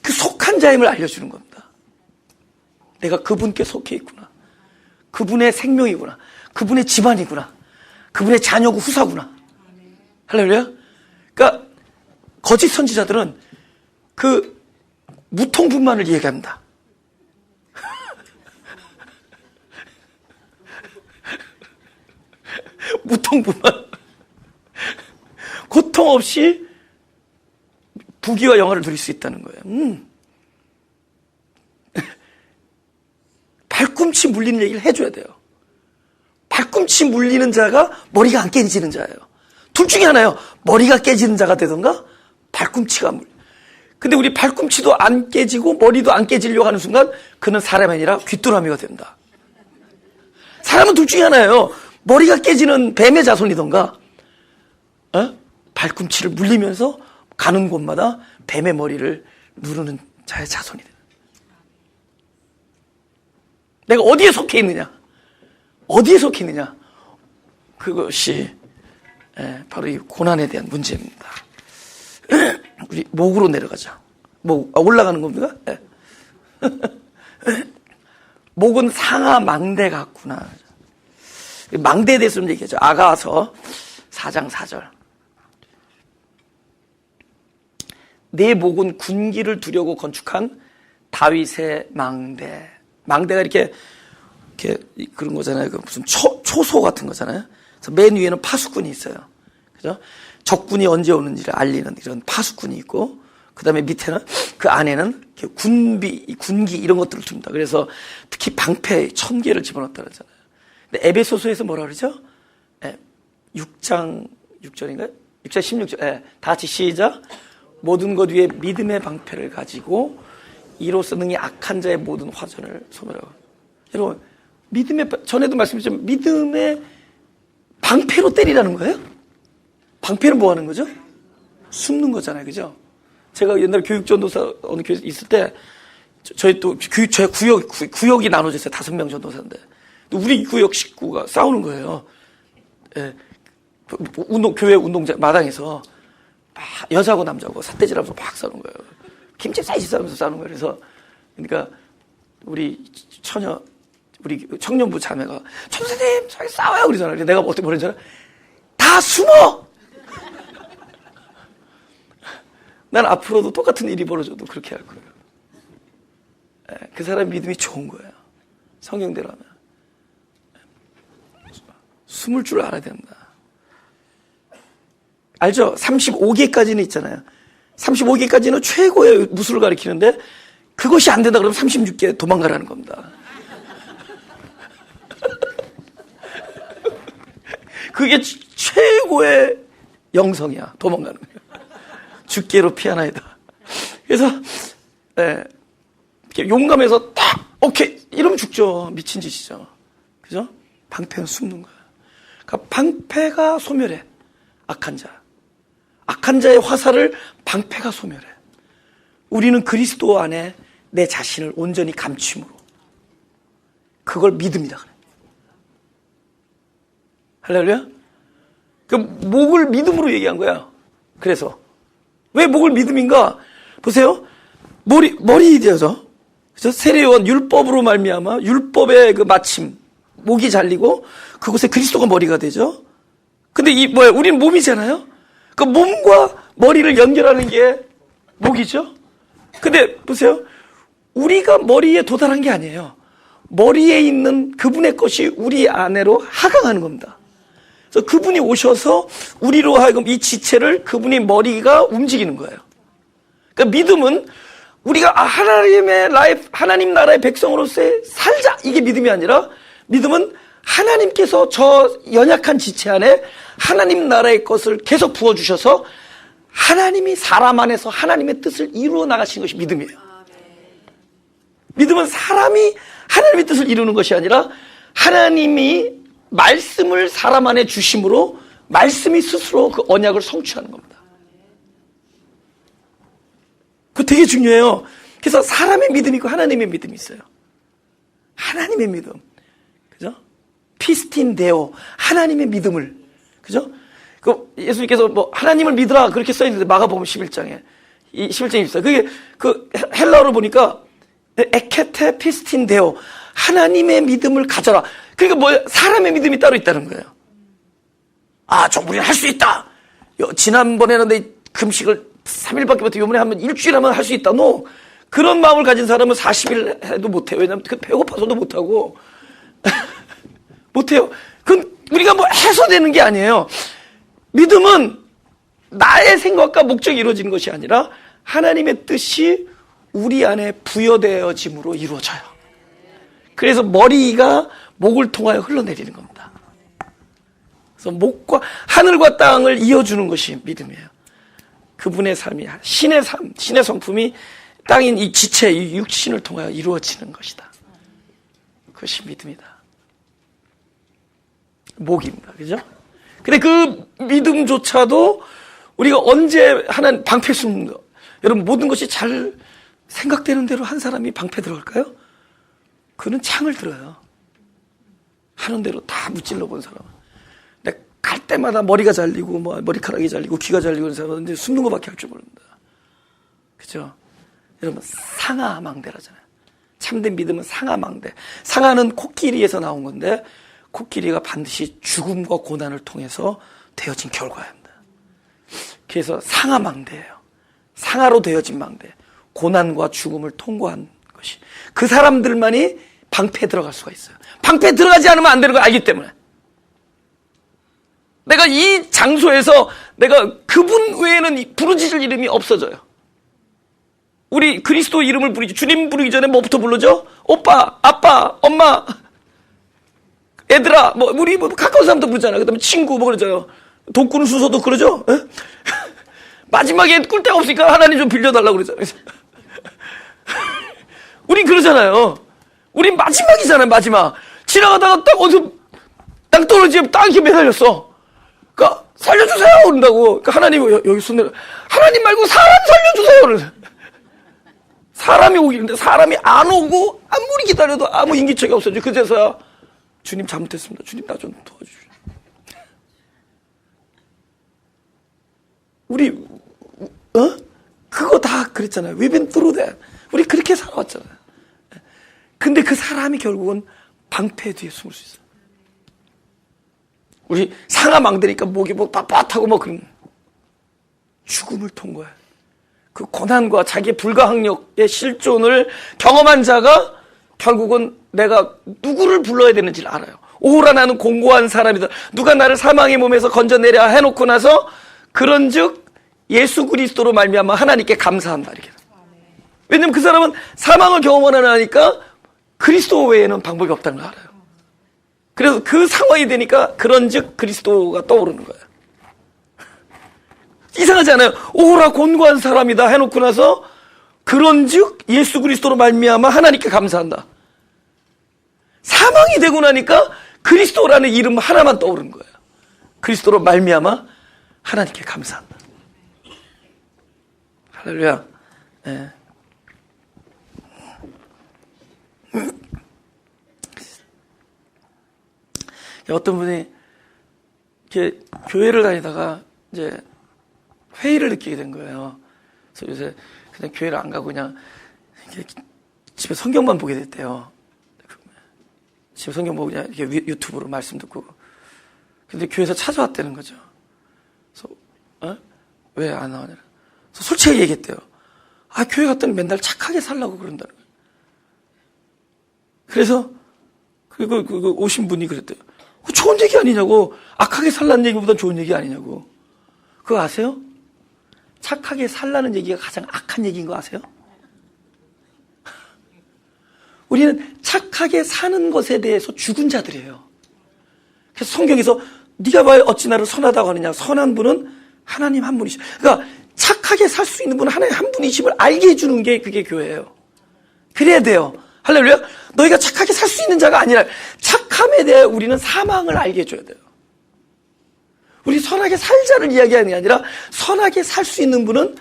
그 속한 자임을 알려주는 겁니다. 내가 그분께 속해 있구나. 그분의 생명이구나. 그분의 집안이구나. 그분의 자녀고 후사구나. 할렐루야? 그러니까 거짓 선지자들은 그 무통분만을 얘기합니다. 무통분만. 고통 없이 부귀와 영화를 누릴 수 있다는 거예요. 발꿈치 물리는 얘기를 해줘야 돼요. 발꿈치 물리는 자가 머리가 안 깨지는 자예요. 둘 중에 하나예요. 머리가 깨지는 자가 되던가 발꿈치가 근데 우리 발꿈치도 안 깨지고 머리도 안 깨지려고 하는 순간 그는 사람이 아니라 귀뚜라미가 된다. 사람은 둘 중에 하나예요. 머리가 깨지는 뱀의 자손이던가 발꿈치를 물리면서 가는 곳마다 뱀의 머리를 누르는 자의 자손이 된다. 내가 어디에 속해 있느냐? 어디에 속해 있느냐? 그것이 바로 이 고난에 대한 문제입니다. 우리 목으로 내려가자. 올라가는 겁니까? 목은 상하 망대 같구나. 망대에 대해서 좀 얘기하죠. 아가서 4장 4절. 내 목은 군기를 두려고 건축한 다윗의 망대. 망대가 이렇게 그런 거잖아요. 무슨 초소 같은 거잖아요. 그래서 맨 위에는 파수꾼이 있어요. 그죠? 적군이 언제 오는지를 알리는 이런 파수꾼이 있고, 그 다음에 밑에는 그 안에는 군기 이런 것들을 둡니다. 그래서 특히 방패 1000개를 집어넣었다 그러잖아요. 근데 에베소서에서 뭐라 그러죠? 6장 6절인가요? 6장 16절. 다 같이 시작. 모든 것 위에 믿음의 방패를 가지고 이로써 능히 악한 자의 모든 화전을 소멸하고. 여러분, 전에도 말씀드렸지만 믿음의 방패로 때리라는 거예요? 방패는 뭐 하는 거죠? 숨는 거잖아요. 그죠? 제가 옛날에 교육전도사 어느 교회 있을 때, 저희 또 저희 구역이 나눠졌어요. 5명 전도사인데. 우리 구역 식구가 싸우는 거예요. 교회 운동장 마당에서 막 여자고 남자고 삿대질하면서 막 싸우는 거예요. 김치 사이즈 싸면서 싸우는 거예요. 그래서 그러니까 우리 청년부 자매가 전도사님 저기 싸워요 그러잖아요. 내가 어떻게 뭐랬잖아 다 숨어. 난 앞으로도 똑같은 일이 벌어져도 그렇게 할 거예요. 그 사람 믿음이 좋은 거예요. 성경대로 하면. 숨을 줄 알아야 됩니다. 알죠? 35개까지는 있잖아요. 35개까지는 최고의 무술을 가리키는데 그것이 안 된다 그러면 36개 도망가라는 겁니다. 그게 최고의 영성이야. 도망가는 거예요. 죽게로 피하나이다. 그래서 용감해서 딱 오케이 이러면 죽죠. 미친 짓이죠. 그죠? 방패는 숨는 거야. 그러니까 방패가 소멸해. 악한 자의 화살을 방패가 소멸해. 우리는 그리스도 안에 내 자신을 온전히 감춤으로 그걸 믿음이다 그래. 할렐루야? 그 목을 믿음으로 얘기한 거야. 그래서 왜 목을 믿음인가? 보세요. 머리 되어서 그죠? 세례요한 율법으로 말미암아 율법의 그 마침 목이 잘리고 그곳에 그리스도가 머리가 되죠. 근데 우리는 몸이잖아요. 그 몸과 머리를 연결하는 게 목이죠. 근데 보세요. 우리가 머리에 도달한 게 아니에요. 머리에 있는 그분의 것이 우리 안으로 하강하는 겁니다. 그래서 그분이 오셔서 우리로 하여금 이 지체를 그분이 머리가 움직이는 거예요. 그러니까 믿음은 우리가 하나님 나라의 백성으로서의 살자, 이게 믿음이 아니라, 믿음은 하나님께서 저 연약한 지체 안에 하나님 나라의 것을 계속 부어주셔서 하나님이 사람 안에서 하나님의 뜻을 이루어 나가신 것이 믿음이에요. 믿음은 사람이 하나님의 뜻을 이루는 것이 아니라 하나님이 말씀을 사람 안에 주심으로 말씀이 스스로 그 언약을 성취하는 겁니다. 그거 되게 중요해요. 그래서 사람의 믿음이 있고 하나님의 믿음이 있어요. 하나님의 믿음. 그죠? 피스틴 데오. 하나님의 믿음을. 그죠? 그 예수님께서 하나님을 믿으라 그렇게 써있는데 마가복음 11장에. 이 11장에 있어요. 그게 그 헬라어로 보니까 에케테 피스틴 데오. 하나님의 믿음을 가져라. 그러니까 사람의 믿음이 따로 있다는 거예요. 우리는 할 수 있다. 지난번에는 내 금식을 3일밖에 못해. 이번에 하면 일주일 하면 할 수 있다. 그런 마음을 가진 사람은 40일 해도 못해. 왜냐면 배고파서도 못하고. 못해요. 그건 우리가 해서 되는 게 아니에요. 믿음은 나의 생각과 목적이 이루어지는 것이 아니라 하나님의 뜻이 우리 안에 부여되어짐으로 이루어져요. 그래서 머리가 목을 통하여 흘러내리는 겁니다. 그래서 목과 하늘과 땅을 이어주는 것이 믿음이에요. 그분의 삶이 신의 삶, 신의 성품이 땅인 이 지체, 이 육신을 통하여 이루어지는 것이다. 그것이 믿음이다. 목입니다. 그죠? 근데 그 믿음조차도 우리가 언제 하나님 방패 씁는 거. 여러분, 모든 것이 잘 생각되는 대로 한 사람이 방패 들어갈까요? 그는 창을 들어요. 하는 대로 다 무찔러 본 사람은. 근데 갈 때마다 머리가 잘리고, 머리카락이 잘리고, 귀가 잘리고 그런 사람은 이제 숨는 것밖에 할 줄 모릅니다. 그죠? 여러분, 상하망대라잖아요. 참된 믿음은 상하망대. 상하는 코끼리에서 나온 건데, 코끼리가 반드시 죽음과 고난을 통해서 되어진 결과입니다. 그래서 상하망대예요. 상하로 되어진 망대. 고난과 죽음을 통과한 것이. 그 사람들만이 방패에 들어갈 수가 있어요. 방패에 들어가지 않으면 안 되는 걸 알기 때문에. 내가 이 장소에서 내가 그분 외에는 부르짖을 이름이 없어져요. 우리 그리스도 이름을 부르지. 주님 부르기 전에 뭐부터 부르죠? 오빠, 아빠, 엄마, 애들아, 우리 가까운 사람도 부르잖아요. 그 다음에 친구, 그러잖아요. 독구는 수소도 그러죠? 마지막에 꿀 데가 없으니까 하나님 좀 빌려달라고 그러잖아요. 우린 그러잖아요. 우린 마지막이잖아요, 마지막. 지나가다가 딱 어디서 땅 떨어지면 딱 이렇게 매달렸어. 그러니까 살려주세요! 그런다고. 그러니까 하나님, 여기 손 내려. 하나님 말고 사람 살려주세요! 그러잖아요. 사람이 오기는데 사람이 안 오고 아무리 기다려도 아무 인기척이 없어져. 그제서야 주님 잘못했습니다. 주님 나 좀 도와주시오. 우리 그거 다 그랬잖아요. We've been through that. 우리 그렇게 살아왔잖아요. 근데 그 사람이 결국은 방패 뒤에 숨을 수 있어요. 우리 상하망대니까 목이 빳빳하고 그런 죽음을 통과해. 그 고난과 자기의 불가항력의 실존을 경험한 자가 결국은 내가 누구를 불러야 되는지를 알아요. 오호라 나는 공고한 사람이다. 누가 나를 사망의 몸에서 건져내려 해놓고 나서 그런즉 예수 그리스도로 말미암아 하나님께 감사한다. 이렇게. 왜냐면 그 사람은 사망을 경험하니까 그리스도 외에는 방법이 없다는 걸 알아요. 그래서 그 상황이 되니까 그런즉 그리스도가 떠오르는 거예요. 이상하지 않아요? 오호라 곤고한 사람이다 해놓고 나서 그런즉 예수 그리스도로 말미암아 하나님께 감사한다. 사망이 되고 나니까 그리스도라는 이름 하나만 떠오르는 거예요. 그리스도로 말미암아 하나님께 감사한다. 할렐루야. 네. 어떤 분이 이렇게 교회를 다니다가 이제 회의를 느끼게 된 거예요. 그래서 요새 그냥 교회를 안 가고 그냥 이렇게 집에 성경만 보게 됐대요. 집에 성경 보고 그냥 이렇게 유튜브로 말씀 듣고. 근데 교회에서 찾아왔다는 거죠. 그래서 왜 안 나오냐? 그래서 솔직히 얘기했대요. 교회 갔더니 맨날 착하게 살라고 그런다는 거예요. 그래서 그리고 오신 분이 그랬대요. 좋은 얘기 아니냐고. 악하게 살라는 얘기보다 좋은 얘기 아니냐고. 그거 아세요? 착하게 살라는 얘기가 가장 악한 얘기인 거 아세요? 우리는 착하게 사는 것에 대해서 죽은 자들이에요. 그래서 성경에서 네가 왜 어찌 나를 선하다고 하느냐. 선한 분은 하나님 한 분이시죠. 그러니까 착하게 살 수 있는 분은 하나님 한 분이심을 알게 해주는 게 그게 교회예요. 그래야 돼요. 할렐루야. 너희가 착하게 살 수 있는 자가 아니라 착함에 대해 우리는 사망을 알게 해줘야 돼요. 우리 선하게 살자를 이야기하는 게 아니라 선하게 살 수 있는 분은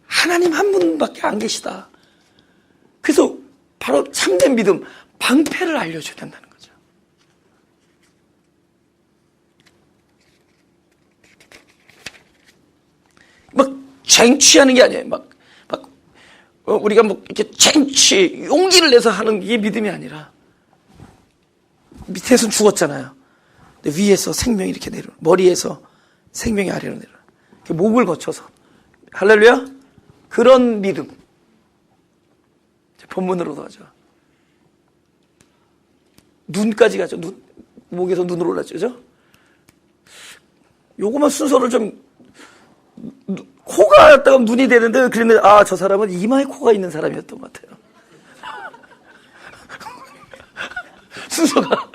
하나님 한 분밖에 안 계시다. 그래서 바로 참된 믿음, 방패를 알려줘야 된다는 거죠. 막 쟁취하는 게 아니에요. 우리가 이렇게 쟁취, 용기를 내서 하는 게 믿음이 아니라 밑에서 죽었잖아요. 근데 위에서 생명이 이렇게 내려, 머리에서 생명이 아래로 내려. 목을 거쳐서. 할렐루야? 그런 믿음. 본문으로도 하죠. 눈까지 가죠. 목에서 눈으로 올랐죠. 그죠? 요거만 순서를 좀, 코가 였다가 눈이 되는데, 그랬는데, 저 사람은 이마에 코가 있는 사람이었던 것 같아요. 순서가.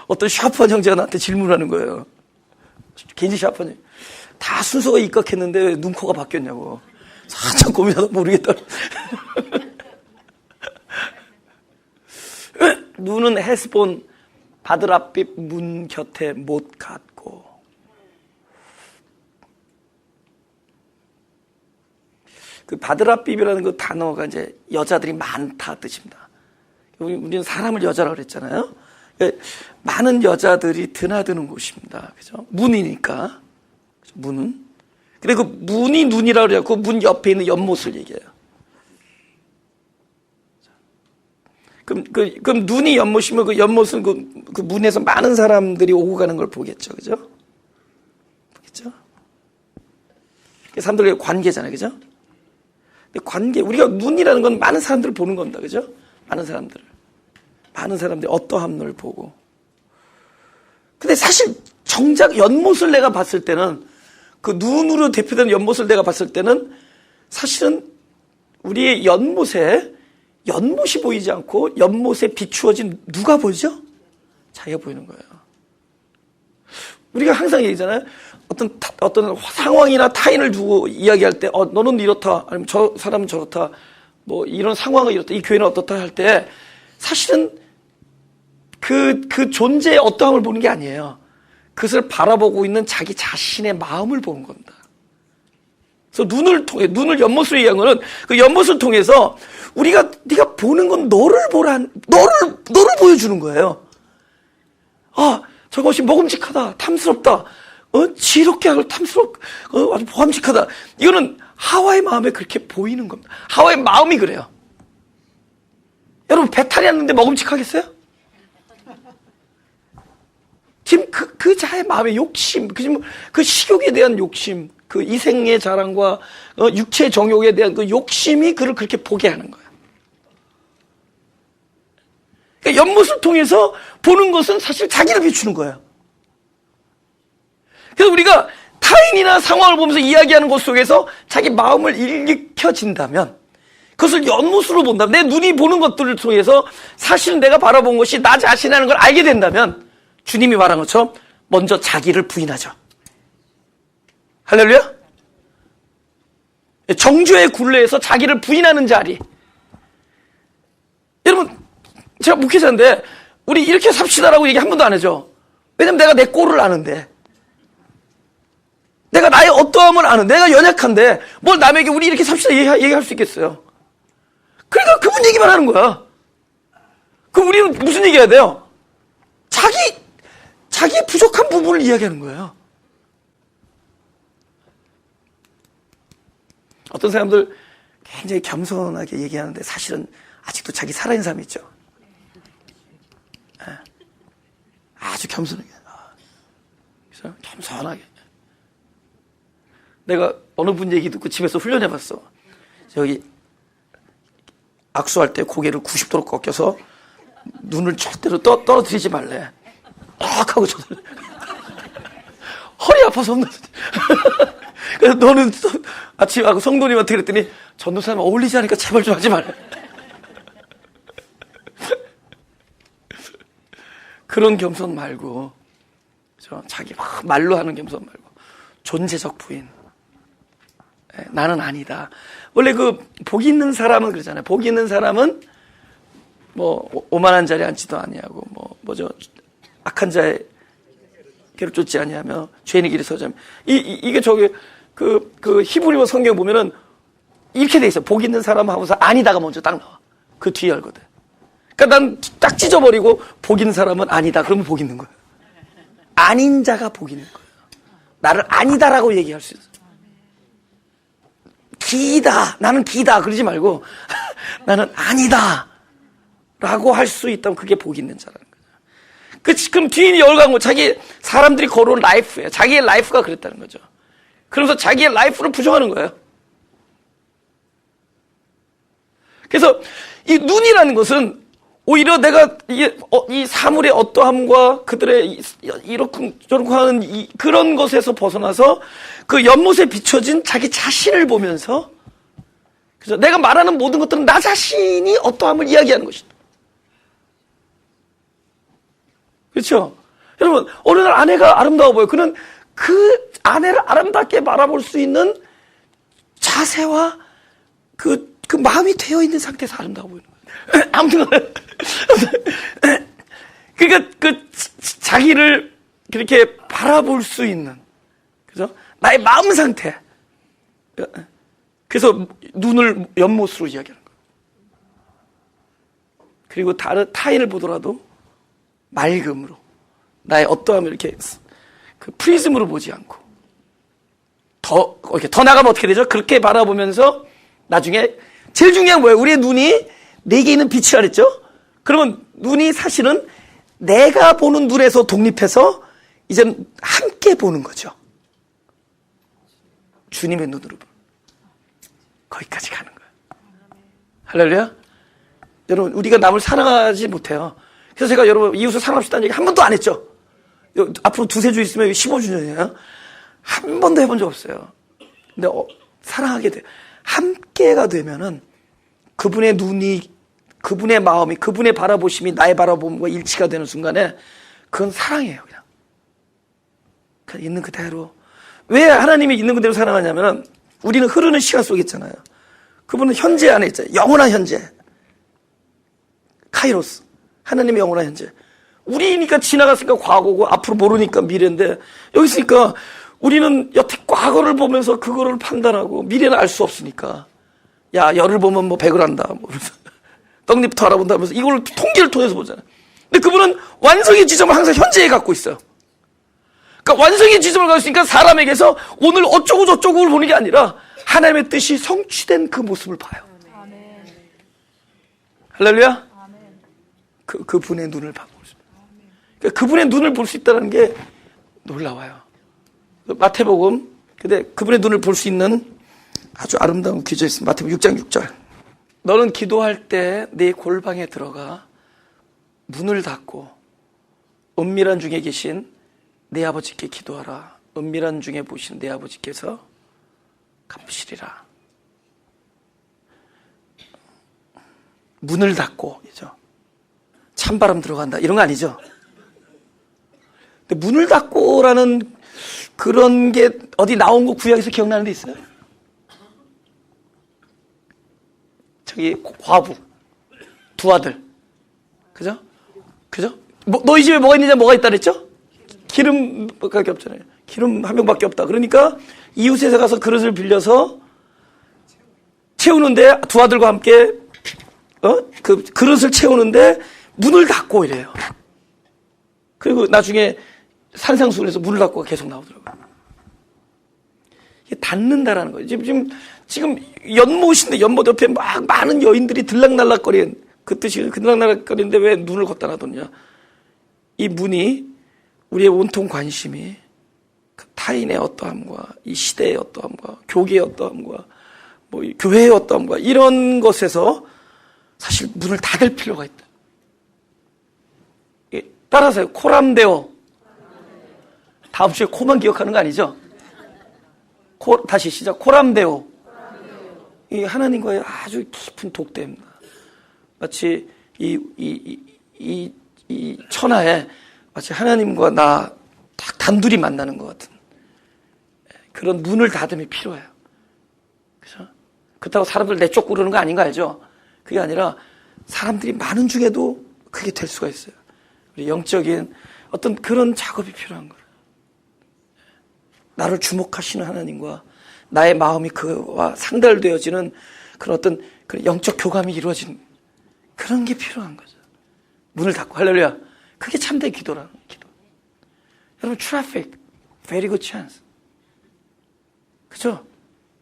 어떤 샤프한 형제가 나한테 질문하는 거예요. 괜히 샤프한 형제. 다 순서가 입각했는데 왜 눈, 코가 바뀌었냐고. 한참 고민하다 모르겠다. 눈은 헤스본 바드랍빛 문 곁에 못 갔고. 그 바드랍빛이라는 그 단어가 이제 여자들이 많다 뜻입니다. 우리는 사람을 여자라고 그랬잖아요. 많은 여자들이 드나드는 곳입니다. 그죠? 문이니까. 문은. 그리고 문이 눈이라고 그래요. 그 문 옆에 있는 연못을 얘기해요. 그럼 눈이 연못이면 그 연못은 그 문에서 많은 사람들이 오고 가는 걸 보겠죠. 그죠? 보겠죠? 사람들의 관계잖아요. 그죠? 근데 관계, 우리가 눈이라는 건 많은 사람들을 보는 겁니다. 그죠? 많은 사람들이 어떠한 걸 보고. 근데 사실 정작 연못을 내가 봤을 때는, 그 눈으로 대표되는 연못을 내가 봤을 때는 사실은 우리의 연못이 보이지 않고 연못에 비추어진 누가 보이죠? 자기가 보이는 거예요. 우리가 항상 얘기잖아요. 어떤 상황이나 타인을 두고 이야기할 때, 너는 이렇다, 아니면 저 사람은 저렇다, 뭐 이런 상황은 이렇다, 이 교회는 어떻다 할 때 사실은 그 존재의 어떠함을 보는 게 아니에요. 그것을 바라보고 있는 자기 자신의 마음을 보는 겁니다. 그래서 눈을 연못으로 얘기한 거는 그 연못을 통해서 네가 보는 건 너를 보여주는 거예요. 저것이 먹음직하다, 탐스럽다, 지롭게 하고 아주 보암직하다. 이거는 하와의 마음에 그렇게 보이는 겁니다. 하와의 마음이 그래요. 여러분, 배탈이 났는데 먹음직하겠어요? 지금 그 자의 마음의 욕심, 그 식욕에 대한 욕심, 그 이생의 자랑과 육체 정욕에 대한 그 욕심이 그를 그렇게 보게 하는 거예요. 그러니까 연못을 통해서 보는 것은 사실 자기를 비추는 거예요. 그래서 우리가 타인이나 상황을 보면서 이야기하는 것 속에서 자기 마음을 일으켜진다면, 그것을 연못으로 본다면, 내 눈이 보는 것들을 통해서 사실 내가 바라본 것이 나 자신이라는 걸 알게 된다면, 주님이 말한 것처럼 먼저 자기를 부인하죠. 할렐루야? 정죄의 굴레에서 자기를 부인하는 자리. 여러분, 제가 목회자인데 우리 이렇게 삽시다라고 얘기 한 번도 안 해줘. 왜냐면 내가 내 꼴을 아는데, 내가 나의 어떠함을 아는데, 내가 연약한데 뭘 남에게 우리 이렇게 삽시다 얘기할 수 있겠어요. 그러니까 그분 얘기만 하는 거야. 그럼 우리는 무슨 얘기해야 돼요? 자기 부족한 부분을 이야기하는 거예요. 어떤 사람들 굉장히 겸손하게 얘기하는데 사실은 아직도 자기 살아있는 사람이 있죠. 아주 겸손하게. 그래서 겸손하게. 내가 어느 분 얘기 듣고 집에서 훈련해봤어. 저기 악수할 때 고개를 90도로 꺾여서 눈을 절대로 떨어뜨리지 말래. 딱 하고 저들 허리 아파서 없는. 그래서 너는 아침에 하고 성도님한테 그랬더니 전도사님 어울리지 않으니까 제발 좀 하지 말래. 그런 겸손 말고, 자기 막 말로 하는 겸손 말고, 존재적 부인. 나는 아니다. 원래 복 있는 사람은 그러잖아요. 복 있는 사람은 오만한 자리에 앉지도 아니하고, 악한 자의 길을 쫓지 아니하며, 죄인의 길에 서지 않으며. 이게 히브리어 성경 보면은 이렇게 돼 있어. 복 있는 사람 하고서 아니다가 먼저 딱 나와. 그 뒤에 알거든. 그러니까 난 딱 찢어버리고 복 있는 사람은 아니다. 그러면 복 있는 거야. 아닌 자가 복 있는 거야. 나를 아니다라고 얘기할 수 있어. 기다. 나는 기다. 그러지 말고 나는 아니다. 라고 할 수 있다면 그게 복 있는 자라는 거죠. 그럼 뒤에 열광한 거 자기 사람들이 걸어온 라이프예요. 자기의 라이프가 그랬다는 거죠. 그러면서 자기의 라이프를 부정하는 거예요. 그래서 이 눈이라는 것은 오히려 내가 이 사물의 어떠함과 그들의 이렇고 저렇고 하는 그런 것에서 벗어나서 그 연못에 비춰진 자기 자신을 보면서, 그죠? 내가 말하는 모든 것들은 나 자신이 어떠함을 이야기하는 것이다. 그렇죠? 여러분, 어느 날 아내가 아름다워 보여. 그는 그 아내를 아름답게 바라볼 수 있는 자세와 그 마음이 되어 있는 상태에서 아름다워 보이는 거예요. 아무튼 그러니까 자기를 그렇게 바라볼 수 있는, 그죠? 나의 마음 상태. 그래서 눈을 연못으로 이야기하는 거예요. 그리고 다른 타인을 보더라도 맑음으로, 나의 어떠함을 이렇게 프리즘으로 보지 않고 더 나가면 어떻게 되죠? 그렇게 바라보면서 나중에 제일 중요한 거예요. 우리의 눈이 내게 있는 빛이라 그랬죠? 그러면 눈이 사실은 내가 보는 눈에서 독립해서 이제는 함께 보는 거죠. 주님의 눈으로 거기까지 가는 거예요. 할렐루야. 여러분, 우리가 남을 사랑하지 못해요. 그래서 제가 여러분 이웃을 사랑합시다는 얘기 한 번도 안 했죠. 앞으로 두세 주 있으면 15주년이에요. 한 번도 해본 적 없어요. 근데 사랑하게 돼. 함께가 되면은 그분의 눈이, 그분의 마음이, 그분의 바라보심이 나의 바라봄과 일치가 되는 순간에 그건 사랑이에요. 그냥 있는 그대로. 왜 하나님이 있는 그대로 사랑하냐면은 우리는 흐르는 시간 속에 있잖아요. 그분은 현재 안에 있잖아요. 영원한 현재. 카이로스. 하나님의 영원한 현재. 우리니까 지나갔으니까 과거고 앞으로 모르니까 미래인데, 여기 있으니까 우리는 여태 과거를 보면서 그거를 판단하고 미래는 알 수 없으니까, 야, 열을 보면 백을 한다. 떡잎부터 알아본다면서 이걸 통계를 통해서 보잖아요. 근데 그분은 완성의 지점을 항상 현재에 갖고 있어요. 그러니까 완성의 지점을 갖고 있으니까 사람에게서 오늘 어쩌고 저쩌고를 보는 게 아니라 하나님의 뜻이 성취된 그 모습을 봐요. 아멘. 할렐루야. 아멘. 그분의 눈을 보고 있습니다. 그러니까 그분의 눈을 볼 수 있다는 게 놀라워요. 마태복음, 근데 그분의 눈을 볼 수 있는 아주 아름다운 기저 있습니다. 마태복음 6장 6절. 너는 기도할 때 네 골방에 들어가 문을 닫고 은밀한 중에 계신 내 아버지께 기도하라. 은밀한 중에 보신 내 아버지께서 갚으시리라. 문을 닫고, 이죠. 찬바람 들어간다. 이런 거 아니죠? 근데 문을 닫고라는 그런 게 어디 나온 거 구약에서 기억나는 데 있어요? 저기 과부, 두 아들. 그죠? 그죠? 너희 집에 뭐가 있느냐, 뭐가 있다 그랬죠? 기름밖에 없잖아요. 기름 한 병밖에 없다. 그러니까 이웃에 가서 그릇을 빌려서 채우는데 두 아들과 함께 그 그릇을 채우는데 문을 닫고 이래요. 그리고 나중에 산상수훈에서 문을 닫고 계속 나오더라고요. 이게 닫는다라는 거예요. 지금 연못인데 연못 옆에 막 많은 여인들이 들락날락거리는 그 뜻이 들락날락거리는데 왜 눈을 걷다 놔뒀냐? 이 문이 우리의 온통 관심이 그 타인의 어떠함과 이 시대의 어떠함과 교계의 어떠함과 뭐 교회의 어떠함과 이런 것에서 사실 문을 닫을 필요가 있다. 따라서요. 코람데오. 다음 주에 코만 기억하는 거 아니죠? 다시 시작. 코람데오. 이 하나님과의 아주 깊은 독대입니다. 마치 이 천하에 마치 하나님과 나 딱 단둘이 만나는 것 같은 그런 문을 닫음이 필요해요. 그죠? 그렇다고 사람들 내쫓고 그러는 거 아닌 거 알죠? 그게 아니라 사람들이 많은 중에도 그게 될 수가 있어요. 우리 영적인 어떤 그런 작업이 필요한 거예요. 나를 주목하시는 하나님과 나의 마음이 그와 상달되어지는 그런 어떤 그런 영적 교감이 이루어지는 그런 게 필요한 거죠. 문을 닫고 할렐루야. 그게 참된 기도라는 기도. 여러분 트래픽, very good chance. 그죠?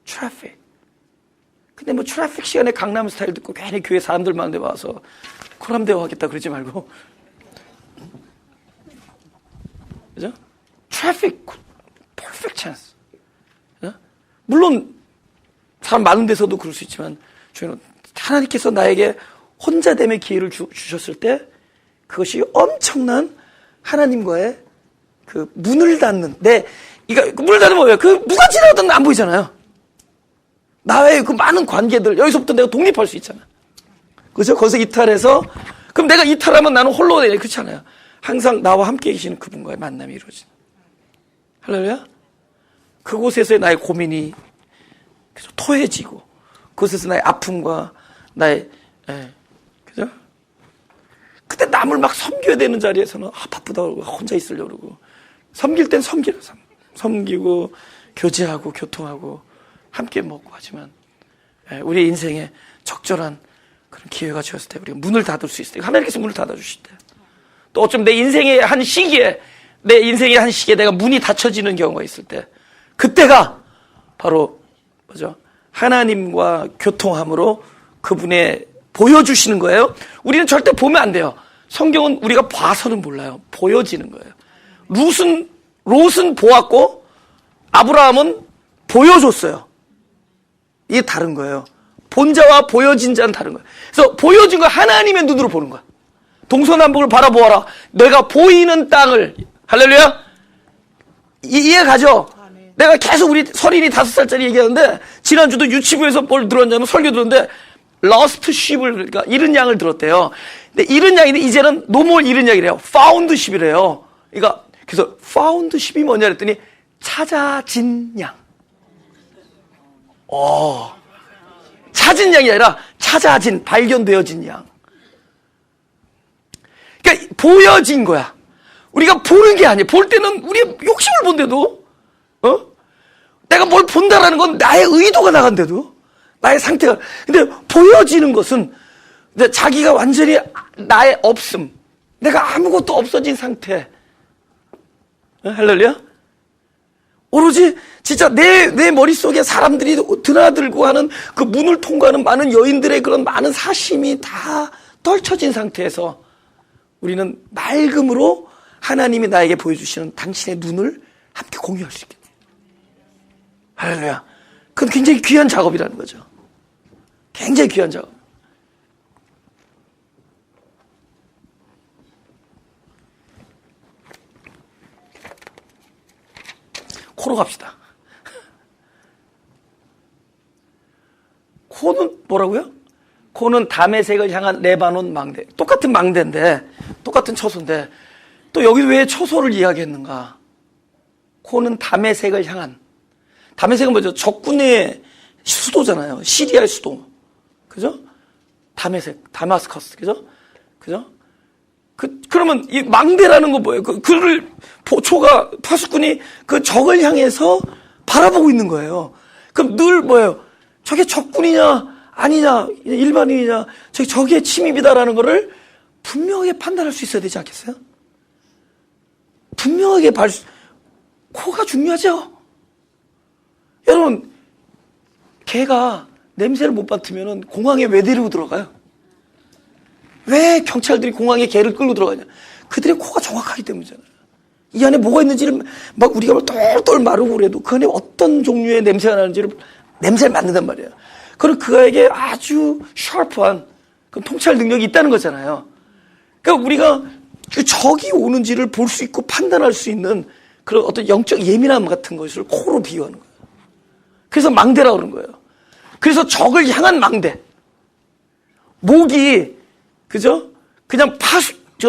트래픽. 근데 뭐 트래픽 시간에 강남 스타일 듣고 괜히 교회 사람들 많은데 와서 코람데오 하겠다 그러지 말고. 그죠? 트래픽, perfect chance. 그죠? 물론 사람 많은 데서도 그럴 수 있지만 저희는 하나님께서 나에게 혼자됨의 기회를 주셨을 때 그것이 엄청난 하나님과의 그 문을 닫는 문을 닫으면 뭐예요? 그 누가 지나가든 안 보이잖아요. 나의 그 많은 관계들 여기서부터 내가 독립할 수 있잖아. 그죠? 거기서 이탈해서 그럼 내가 이탈하면 나는 홀로 되냐? 그렇지 않아요. 항상 나와 함께 계시는 그분과의 만남이 이루어지는. 할렐루야? 그곳에서의 나의 고민이 토해지고 그곳에서 나의 아픔과 나의 그죠? 그때 남을 막 섬겨야 되는 자리에서는 바쁘다 그러고 혼자 있으려고 그러고 섬길 땐 섬기고 교제하고 교통하고 함께 먹고 하지만 우리 인생에 적절한 그런 기회가 주었을 때 우리가 문을 닫을 수 있을 때 하나님께서 문을 닫아주실 때 또 어쩜 내 인생의 한 시기에 내가 문이 닫혀지는 경우가 있을 때 그때가 바로 뭐죠? 하나님과 교통함으로 그분의 보여주시는 거예요. 우리는 절대 보면 안 돼요. 성경은 우리가 봐서는 몰라요. 보여지는 거예요. 롯은 보았고 아브라함은 보여줬어요. 이게 다른 거예요. 본 자와 보여진 자는 다른 거예요. 그래서 보여진 거 하나님의 눈으로 보는 거야. 동서남북을 바라보아라. 내가 보이는 땅을. 할렐루야. 이해 가죠? 내가 계속 우리 설인이 5살짜리 얘기하는데 지난주도 유치부에서 뭘 들었냐면 설교 들었는데 lost sheep을 그러니까 잃은 양을 들었대요. 근데 잃은 양인데 이제는 no more 잃은 양이래요. found sheep이래요. 그러니까 그래서 found sheep이 뭐냐 그랬더니 찾아진 양. 찾은 양이 아니라 찾아진 발견되어진 양. 그러니까 보여진 거야. 우리가 보는 게 아니에요. 볼 때는 우리 욕심을 본데도 내가 뭘 본다라는 건 나의 의도가 나간데도 나의 상태가 근데 보여지는 것은 자기가 완전히 나의 없음 내가 아무것도 없어진 상태 할렐루야 오로지 진짜 내 머릿속에 사람들이 드나들고 하는 그 문을 통과하는 많은 여인들의 그런 많은 사심이 다 떨쳐진 상태에서 우리는 맑음으로 하나님이 나에게 보여주시는 당신의 눈을 함께 공유할 수 있겠네요. 할렐루야. 그건 굉장히 귀한 작업이라는 거죠. 굉장히 귀한 작업. 코로 갑시다. 코는 뭐라고요? 코는 다메섹을 향한 레바논 망대. 똑같은 망대인데, 똑같은 처소인데, 또 여기 왜 처소를 이야기했는가? 코는 다메섹을 향한. 다메섹은 뭐죠? 적군의 수도잖아요. 시리아의 수도. 그죠? 다메섹, 다마스커스. 그죠? 그죠? 그러면 이 망대라는 건 뭐예요? 그를 파수꾼이 그 적을 향해서 바라보고 있는 거예요. 그럼 늘 뭐예요? 저게 적군이냐? 아니냐? 일반인이냐? 저게 적의 침입이다라는 거를 분명하게 판단할 수 있어야 되지 않겠어요? 분명하게 코가 중요하죠? 여러분, 개가 냄새를 못 맡으면 공항에 왜 데리고 들어가요? 왜 경찰들이 공항에 개를 끌고 들어가냐? 그들의 코가 정확하기 때문이잖아요. 이 안에 뭐가 있는지를 막 우리가 똘똘 마르고 그래도 그 안에 어떤 종류의 냄새가 나는지를 냄새를 맡는단 말이에요. 그럼 그에게 아주 샤프한 그 통찰 능력이 있다는 거잖아요. 그러니까 우리가 그 적이 오는지를 볼 수 있고 판단할 수 있는 그런 어떤 영적 예민함 같은 것을 코로 비유하는 거예요. 그래서 망대라고 그러는 거예요. 그래서 적을 향한 망대. 목이, 그죠? 그냥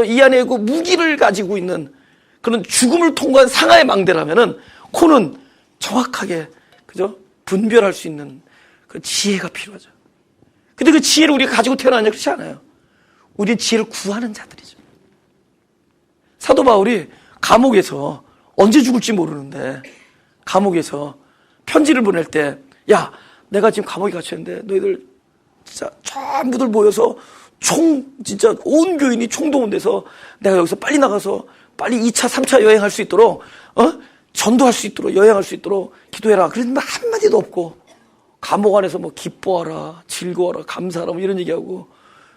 이 안에 그 무기를 가지고 있는 그런 죽음을 통과한 상하의 망대라면은 코는 정확하게, 그죠? 분별할 수 있는 그 지혜가 필요하죠. 근데 그 지혜를 우리가 가지고 태어나냐? 그렇지 않아요. 우리는 지혜를 구하는 자들이죠. 사도 바울이 감옥에서 언제 죽을지 모르는데 감옥에서 편지를 보낼 때, 야, 내가 지금 감옥에 갇혔는데 너희들 진짜 전부들 모여서 진짜 온 교인이 총동원돼서 내가 여기서 빨리 나가서 빨리 2차, 3차 여행할 수 있도록, 전도할 수 있도록, 여행할 수 있도록 기도해라. 그랬는데 한마디도 없고, 감옥 안에서 뭐 기뻐하라, 즐거워라, 감사하라, 뭐 이런 얘기하고.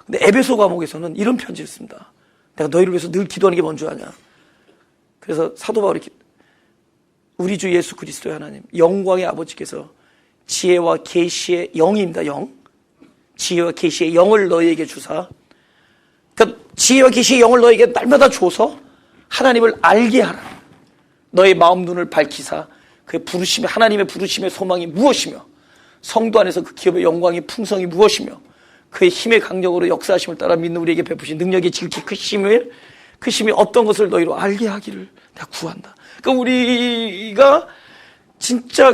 근데 에베소 감옥에서는 이런 편지를 씁니다. 내가 너희를 위해서 늘 기도하는 게 뭔 줄 아냐. 그래서 사도 바울이 우리 주 예수 그리스도의 하나님, 영광의 아버지께서 지혜와 계시의 영입니다. 영. 지혜와 계시의 영을 너희에게 주사, 그러니까 지혜와 계시의 영을 너희에게 날마다 줘서 하나님을 알게 하라. 너의 마음 눈을 밝히사 그의 부르심의, 하나님의 부르심의 소망이 무엇이며 성도 안에서 그 기업의 영광의 풍성이 무엇이며 그의 힘의 강력으로 역사하심을 따라 믿는 우리에게 베푸신 능력의 지극히 크심이 어떤 것을 너희로 알게 하기를 내가 구한다. 그러니까 우리가 진짜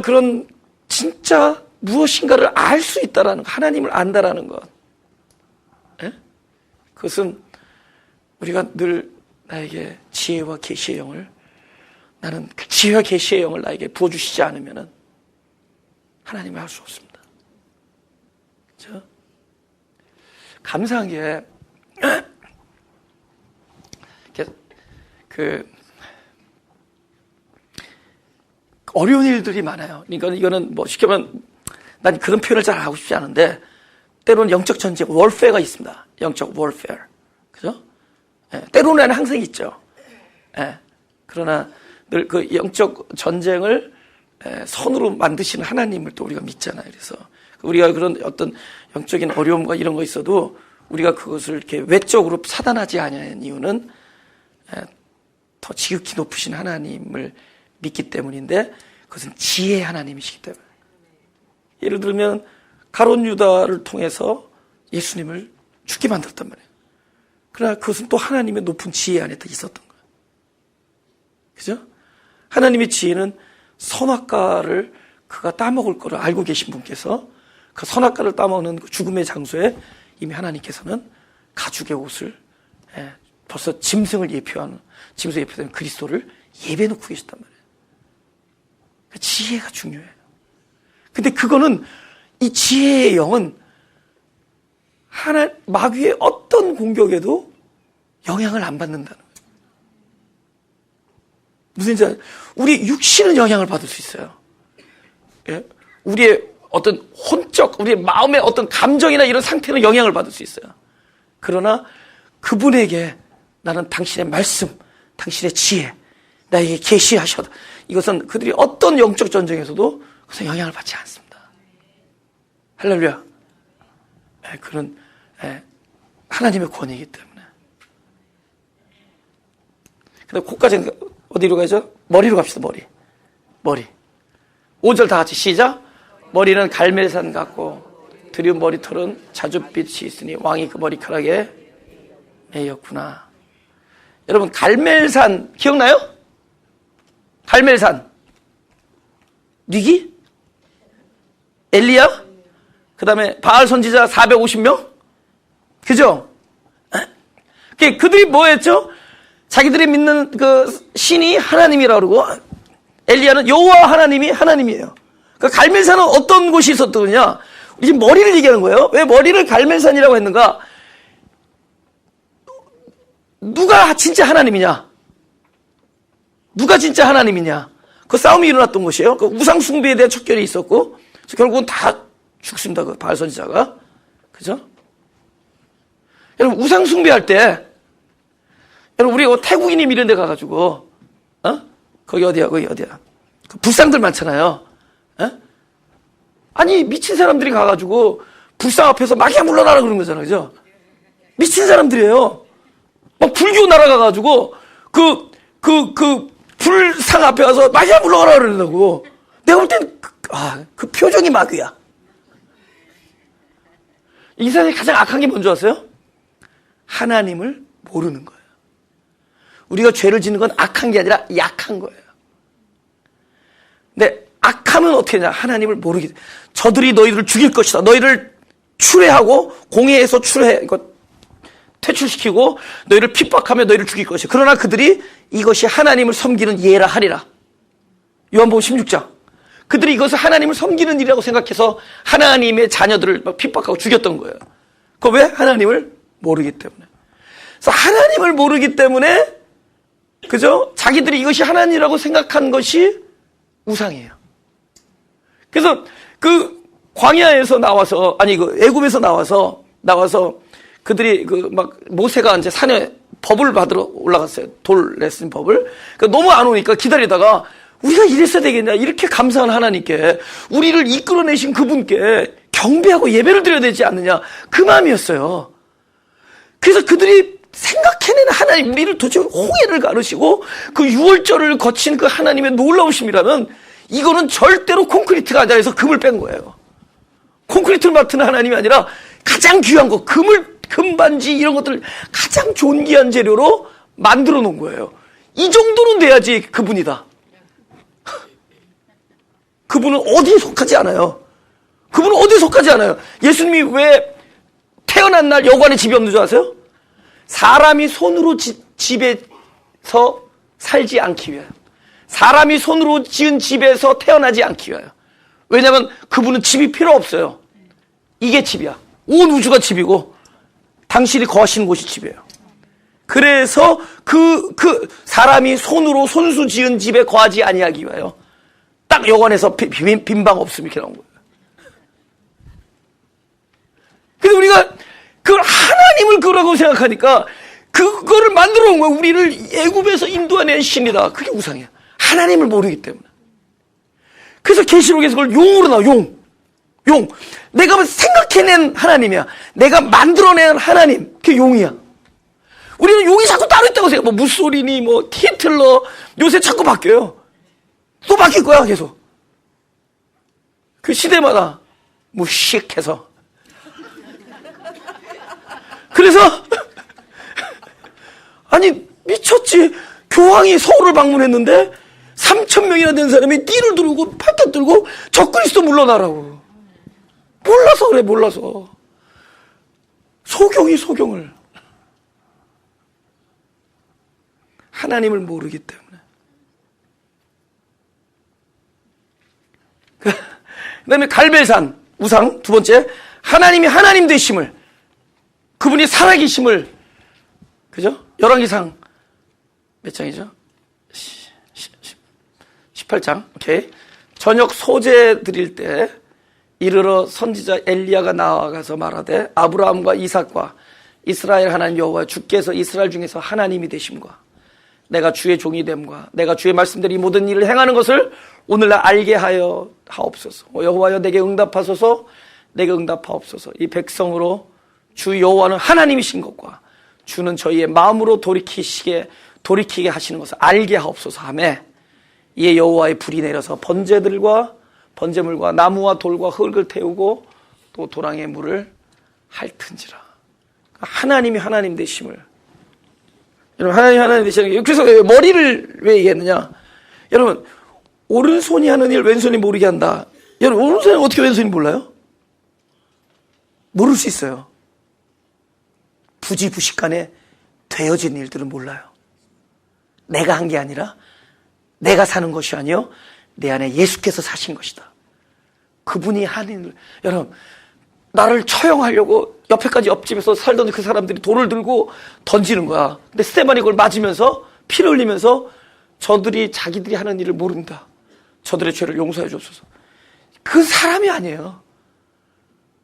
무엇인가를 알 수 있다라는 것, 하나님을 안다라는 것. 예? 그것은 우리가 늘 나에게 지혜와 계시의 영을, 나는 그 지혜와 계시의 영을 나에게 부어주시지 않으면 하나님을 알 수 없습니다. 그렇죠? 감사한 게 어려운 일들이 많아요. 그러니까 이거는 뭐 쉽게 말하면 난 그런 표현을 잘 하고 싶지 않은데 때로는 영적 전쟁, 월페어가 있습니다. 영적 월페어. 그죠? 예, 때로는 항상 있죠. 예, 그러나 늘 그 영적 전쟁을 선으로 만드시는 하나님을 또 우리가 믿잖아요. 그래서 우리가 그런 어떤 영적인 어려움과 이런 거 있어도 우리가 그것을 이렇게 외적으로 차단하지 않는 이유는 더 지극히 높으신 하나님을 믿기 때문인데 그것은 지혜의 하나님이시기 때문에. 예를 들면 가룟 유다를 통해서 예수님을 죽게 만들었단 말이에요. 그러나 그것은 또 하나님의 높은 지혜 안에 다 있었던 거예요. 그죠? 하나님의 지혜는 선악과를 그가 따먹을 거를 알고 계신 분께서 그 선악과를 따먹는 그 죽음의 장소에 이미 하나님께서는 가죽의 옷을 벌써 짐승을 예표하는, 짐승 예표되는 그리스도를 예배해놓고 계셨단 말이에요. 지혜가 중요해요. 근데 그거는, 이 지혜의 영은 마귀의 어떤 공격에도 영향을 안 받는다는 거예요. 무슨 얘기인지 우리 육신은 영향을 받을 수 있어요. 예? 우리의 어떤 우리의 마음의 어떤 감정이나 이런 상태는 영향을 받을 수 있어요. 그러나 그분에게 나는 당신의 말씀, 당신의 지혜, 나에게 계시하셔다. 이것은 그들이 어떤 영적 전쟁에서도 그것은 영향을 받지 않습니다. 할렐루야. 그런 하나님의 권위이기 때문에. 근데 코까지 어디로 가죠? 머리로 갑시다. 머리. 5절 다 같이 시작. 머리는 갈멜산 같고 드리운 머리털은 자줏빛이 있으니 왕이 그 머리카락에 매였구나. 여러분, 갈멜산 기억나요? 갈멜산 뉘기? 엘리야? 그 다음에 바알 선지자 450명? 그죠? 그들이 뭐 했죠? 자기들이 믿는 그 신이 하나님이라고 그러고 엘리야는 여호와 하나님이 하나님이에요. 그 갈멜산은 어떤 곳이 있었더냐? 지금 머리를 얘기하는 거예요. 왜 머리를 갈멜산이라고 했는가? 누가 진짜 하나님이냐? 누가 진짜 하나님이냐? 그 싸움이 일어났던 것이에요. 그 우상 숭배에 대한 척결이 있었고, 결국은 다 죽습니다. 그 바알 선지자가. 그죠? 여러분, 우상 숭배할 때, 여러분, 우리 태국인이 이런 데 가가지고, 거기 어디야? 그 불상들 많잖아요. 아니, 미친 사람들이 가가지고, 불상 앞에서 마귀야 물러나라 그러는 거잖아요. 그죠? 미친 사람들이에요. 막 불교 날아가가지고, 불상 앞에 가서 마귀야 물러가라 그러는다고. 내가 볼 땐, 그 표정이 마귀야. 이 세상에 가장 악한 게 뭔지 아세요? 하나님을 모르는 거예요. 우리가 죄를 짓는 건 악한 게 아니라 약한 거예요. 근데 악하면 어떻게 하냐? 하나님을 모르게. 저들이 너희를 죽일 것이다. 너희를 추례하고 공회에서 퇴출시키고 너희를 핍박하며 너희를 죽일 것이다. 그러나 그들이 이것이 하나님을 섬기는 예라 하리라. 요한복음 16장. 그들이 이것을 하나님을 섬기는 일이라고 생각해서 하나님의 자녀들을 막 핍박하고 죽였던 거예요. 그거 왜? 하나님을 모르기 때문에. 그래서 하나님을 모르기 때문에, 그죠? 자기들이 이것이 하나님이라고 생각한 것이 우상이에요. 그래서 그 광야에서 나와서, 애굽에서 나와서 그들이 모세가 이제 산에 법을 받으러 올라갔어요. 돌 레슨 법을. 그러니까 너무 안 오니까 기다리다가 우리가 이랬어야 되겠냐. 이렇게 감사한 하나님께, 우리를 이끌어내신 그분께 경배하고 예배를 드려야 되지 않느냐. 그 마음이었어요. 그래서 그들이 생각해낸 하나님, 우리를 도대체 홍해를 가르시고 그 유월절을 거친 그 하나님의 놀라우심이라면 이거는 절대로 콘크리트가 아니라 해서 금을 뺀 거예요. 콘크리트를 맡은 하나님이 아니라 가장 귀한 거, 금반지 이런 것들 가장 존귀한 재료로 만들어 놓은 거예요. 이 정도는 돼야지 그분이다. 그분은 어디에 속하지 않아요. 그분은 어디에 속하지 않아요. 예수님이 왜 태어난 날 여관에 집이 없는 줄 아세요? 사람이 손으로 집에서 살지 않기 위하여. 사람이 손으로 지은 집에서 태어나지 않기 위하여. 왜냐하면 그분은 집이 필요 없어요. 이게 집이야. 온 우주가 집이고 당신이 거하시는 곳이 집이에요. 그래서 그 사람이 손으로 손수 지은 집에 거하지 아니하기 위하여 딱 여관에서 빈방 없음 이렇게 나온 거예요. 근데 우리가 그걸 하나님을 그러라고 생각하니까 그거를 만들어 온 거예요. 우리를 애굽에서 인도하는 신이다. 그게 우상이야. 하나님을 모르기 때문에. 그래서 계시록에서 그걸 용으로 나와. 용. 내가 생각해낸 하나님이야. 내가 만들어낸 하나님. 그게 용이야. 우리는 용이 자꾸 따로 있다고 생각해. 무소리니, 히틀러. 요새 자꾸 바뀌어요. 또 바뀔 거야, 계속. 그 시대마다 무식해서. 그래서 아니 미쳤지. 교황이 서울을 방문했는데 3,000명이나 된 사람이 띠를 두르고 팔뚝 들고 적그리스도 물러나라고. 몰라서 그래. 몰라서. 소경을 하나님을 모르기 때문에. 그 다음에 갈멜산 우상 두 번째, 하나님이 하나님 되심을, 그분이 살아계심을, 그죠? 열왕기상 몇 장이죠? 18장. 오케이. 저녁 소제 드릴 때 이르러 선지자 엘리야가 나아가서 말하되 아브라함과 이삭과 이스라엘 하나님 여호와 주께서 이스라엘 중에서 하나님이 되심과 내가 주의 종이 됨과 내가 주의 말씀대로 이 모든 일을 행하는 것을 오늘날 알게 하여 하옵소서. 여호와여 내게 응답하소서. 내게 응답하옵소서. 이 백성으로 주 여호와는 하나님이신 것과 주는 저희의 마음으로 돌이키게 하시는 것을 알게 하옵소서 하매 이에 여호와의 불이 내려서 번제물과 나무와 돌과 흙을 태우고 또 도랑의 물을 핥은지라. 하나님이 하나님 되심을, 여러분, 하나님 되시는 게, 그래서 머리를 왜 얘기했느냐? 여러분, 오른손이 하는 일 왼손이 모르게 한다. 여러분, 오른손이 어떻게 왼손이 몰라요? 모를 수 있어요. 부지부식간에 되어진 일들은 몰라요. 내가 한 게 아니라 내가 사는 것이 아니요 내 안에 예수께서 사신 것이다. 그분이 하는 일. 여러분, 나를 처형하려고 옆에까지 옆집에서 살던 그 사람들이 돌을 들고 던지는 거야. 근데 스테반이 그걸 맞으면서 피를 흘리면서 저들이 자기들이 하는 일을 모른다. 저들의 죄를 용서해 주옵소서. 그 사람이 아니에요.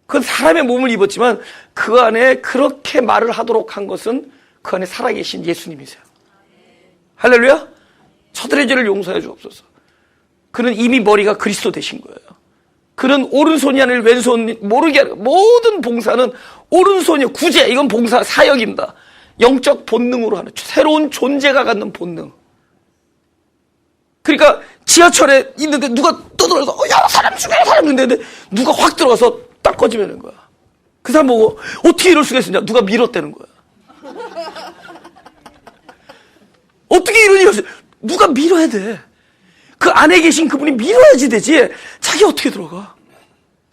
그건 사람의 몸을 입었지만 그 안에 그렇게 말을 하도록 한 것은 그 안에 살아계신 예수님이세요. 할렐루야. 저들의 죄를 용서해 주옵소서. 그는 이미 머리가 그리스도 되신 거예요. 그는 오른손이 아니라 왼손 모르게 하는 모든 봉사는 오른손이 구제, 이건 봉사 사역입니다. 영적 본능으로 하는 새로운 존재가 갖는 본능. 그러니까 지하철에 있는데 누가 떠들어서 야 사람 죽여 사람 죽는데 누가 확 들어가서 딱 꺼지면 거야. 그 사람 보고 어떻게 이럴 수가 있었냐. 누가 밀었다는 거야. 어떻게 이런 일이 누가 밀어야 돼. 그 안에 계신 그분이 밀어야지 되지. 자기 어떻게 들어가.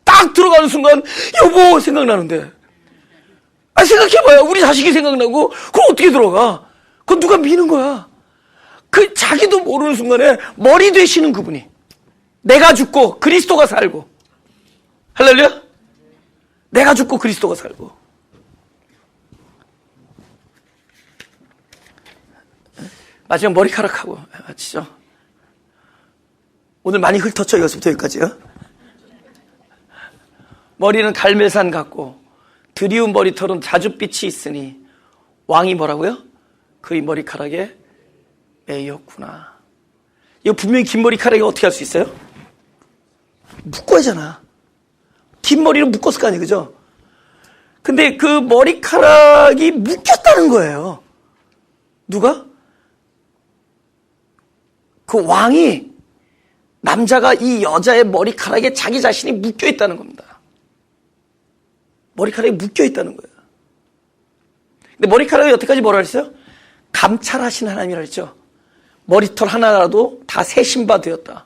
딱 들어가는 순간 여보 생각나는데. 아 생각해봐요. 우리 자식이 생각나고 그럼 어떻게 들어가. 그건 누가 미는 거야. 그 자기도 모르는 순간에 머리 되시는 그분이 내가 죽고 그리스도가 살고. 할렐루야. 내가 죽고 그리스도가 살고. 마지막 머리카락하고 맞히죠. 오늘 많이 훑었죠. 여기서부터 여기까지요. 머리는 갈멜산 같고 드리운 머리털은 자줏빛이 있으니 왕이 뭐라고요? 그의 머리카락에 매였구나. 이거 분명히 긴 머리카락이 어떻게 할 수 있어요? 묶어야잖아. 긴 머리를 묶었을 거 아니에요, 그죠? 근데 그 머리카락이 묶였다는 거예요. 누가? 그 왕이, 남자가 이 여자의 머리카락에 자기 자신이 묶여 있다는 겁니다. 머리카락이 묶여 있다는 거예요. 근데 머리카락이 여태까지 뭐라 그랬어요? 감찰하신 하나님이라 했죠. 머리털 하나라도 다 세신 바 되었다.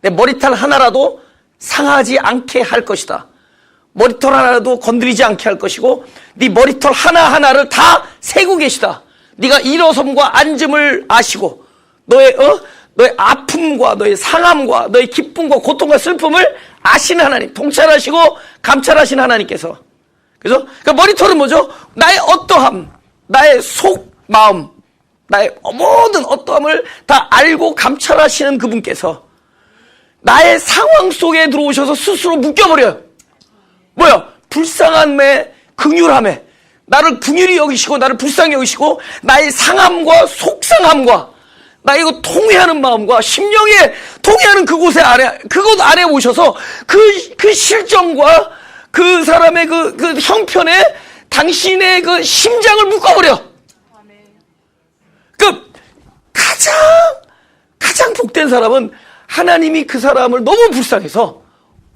내 머리털 하나라도 상하지 않게 할 것이다. 머리털 하나라도 건드리지 않게 할 것이고 네 머리털 하나하나를 다 세고 계시다. 네가 일어섬과 앉음을 아시고 너의 아픔과 너의 상함과 너의 기쁨과 고통과 슬픔을 아시는 하나님, 통찰하시고 감찰하시는 하나님께서. 그래서 그러니까 머리털은 뭐죠? 나의 어떠함, 나의 속 마음, 나의 모든 어떠함을 다 알고 감찰하시는 그분께서 나의 상황 속에 들어오셔서 스스로 묶여버려요. 뭐야? 불쌍함에 긍휼함에 나를 긍휼히 여기시고 나를 불쌍히 여기시고 나의 상함과 속상함과 나의 이거 통회하는 마음과 심령에 통회하는 그곳 안에 오셔서 그 실정과 그 사람의 그 형편에 당신의 그 심장을 묶어버려. 그 가장 복된 사람은 하나님이 그 사람을 너무 불쌍해서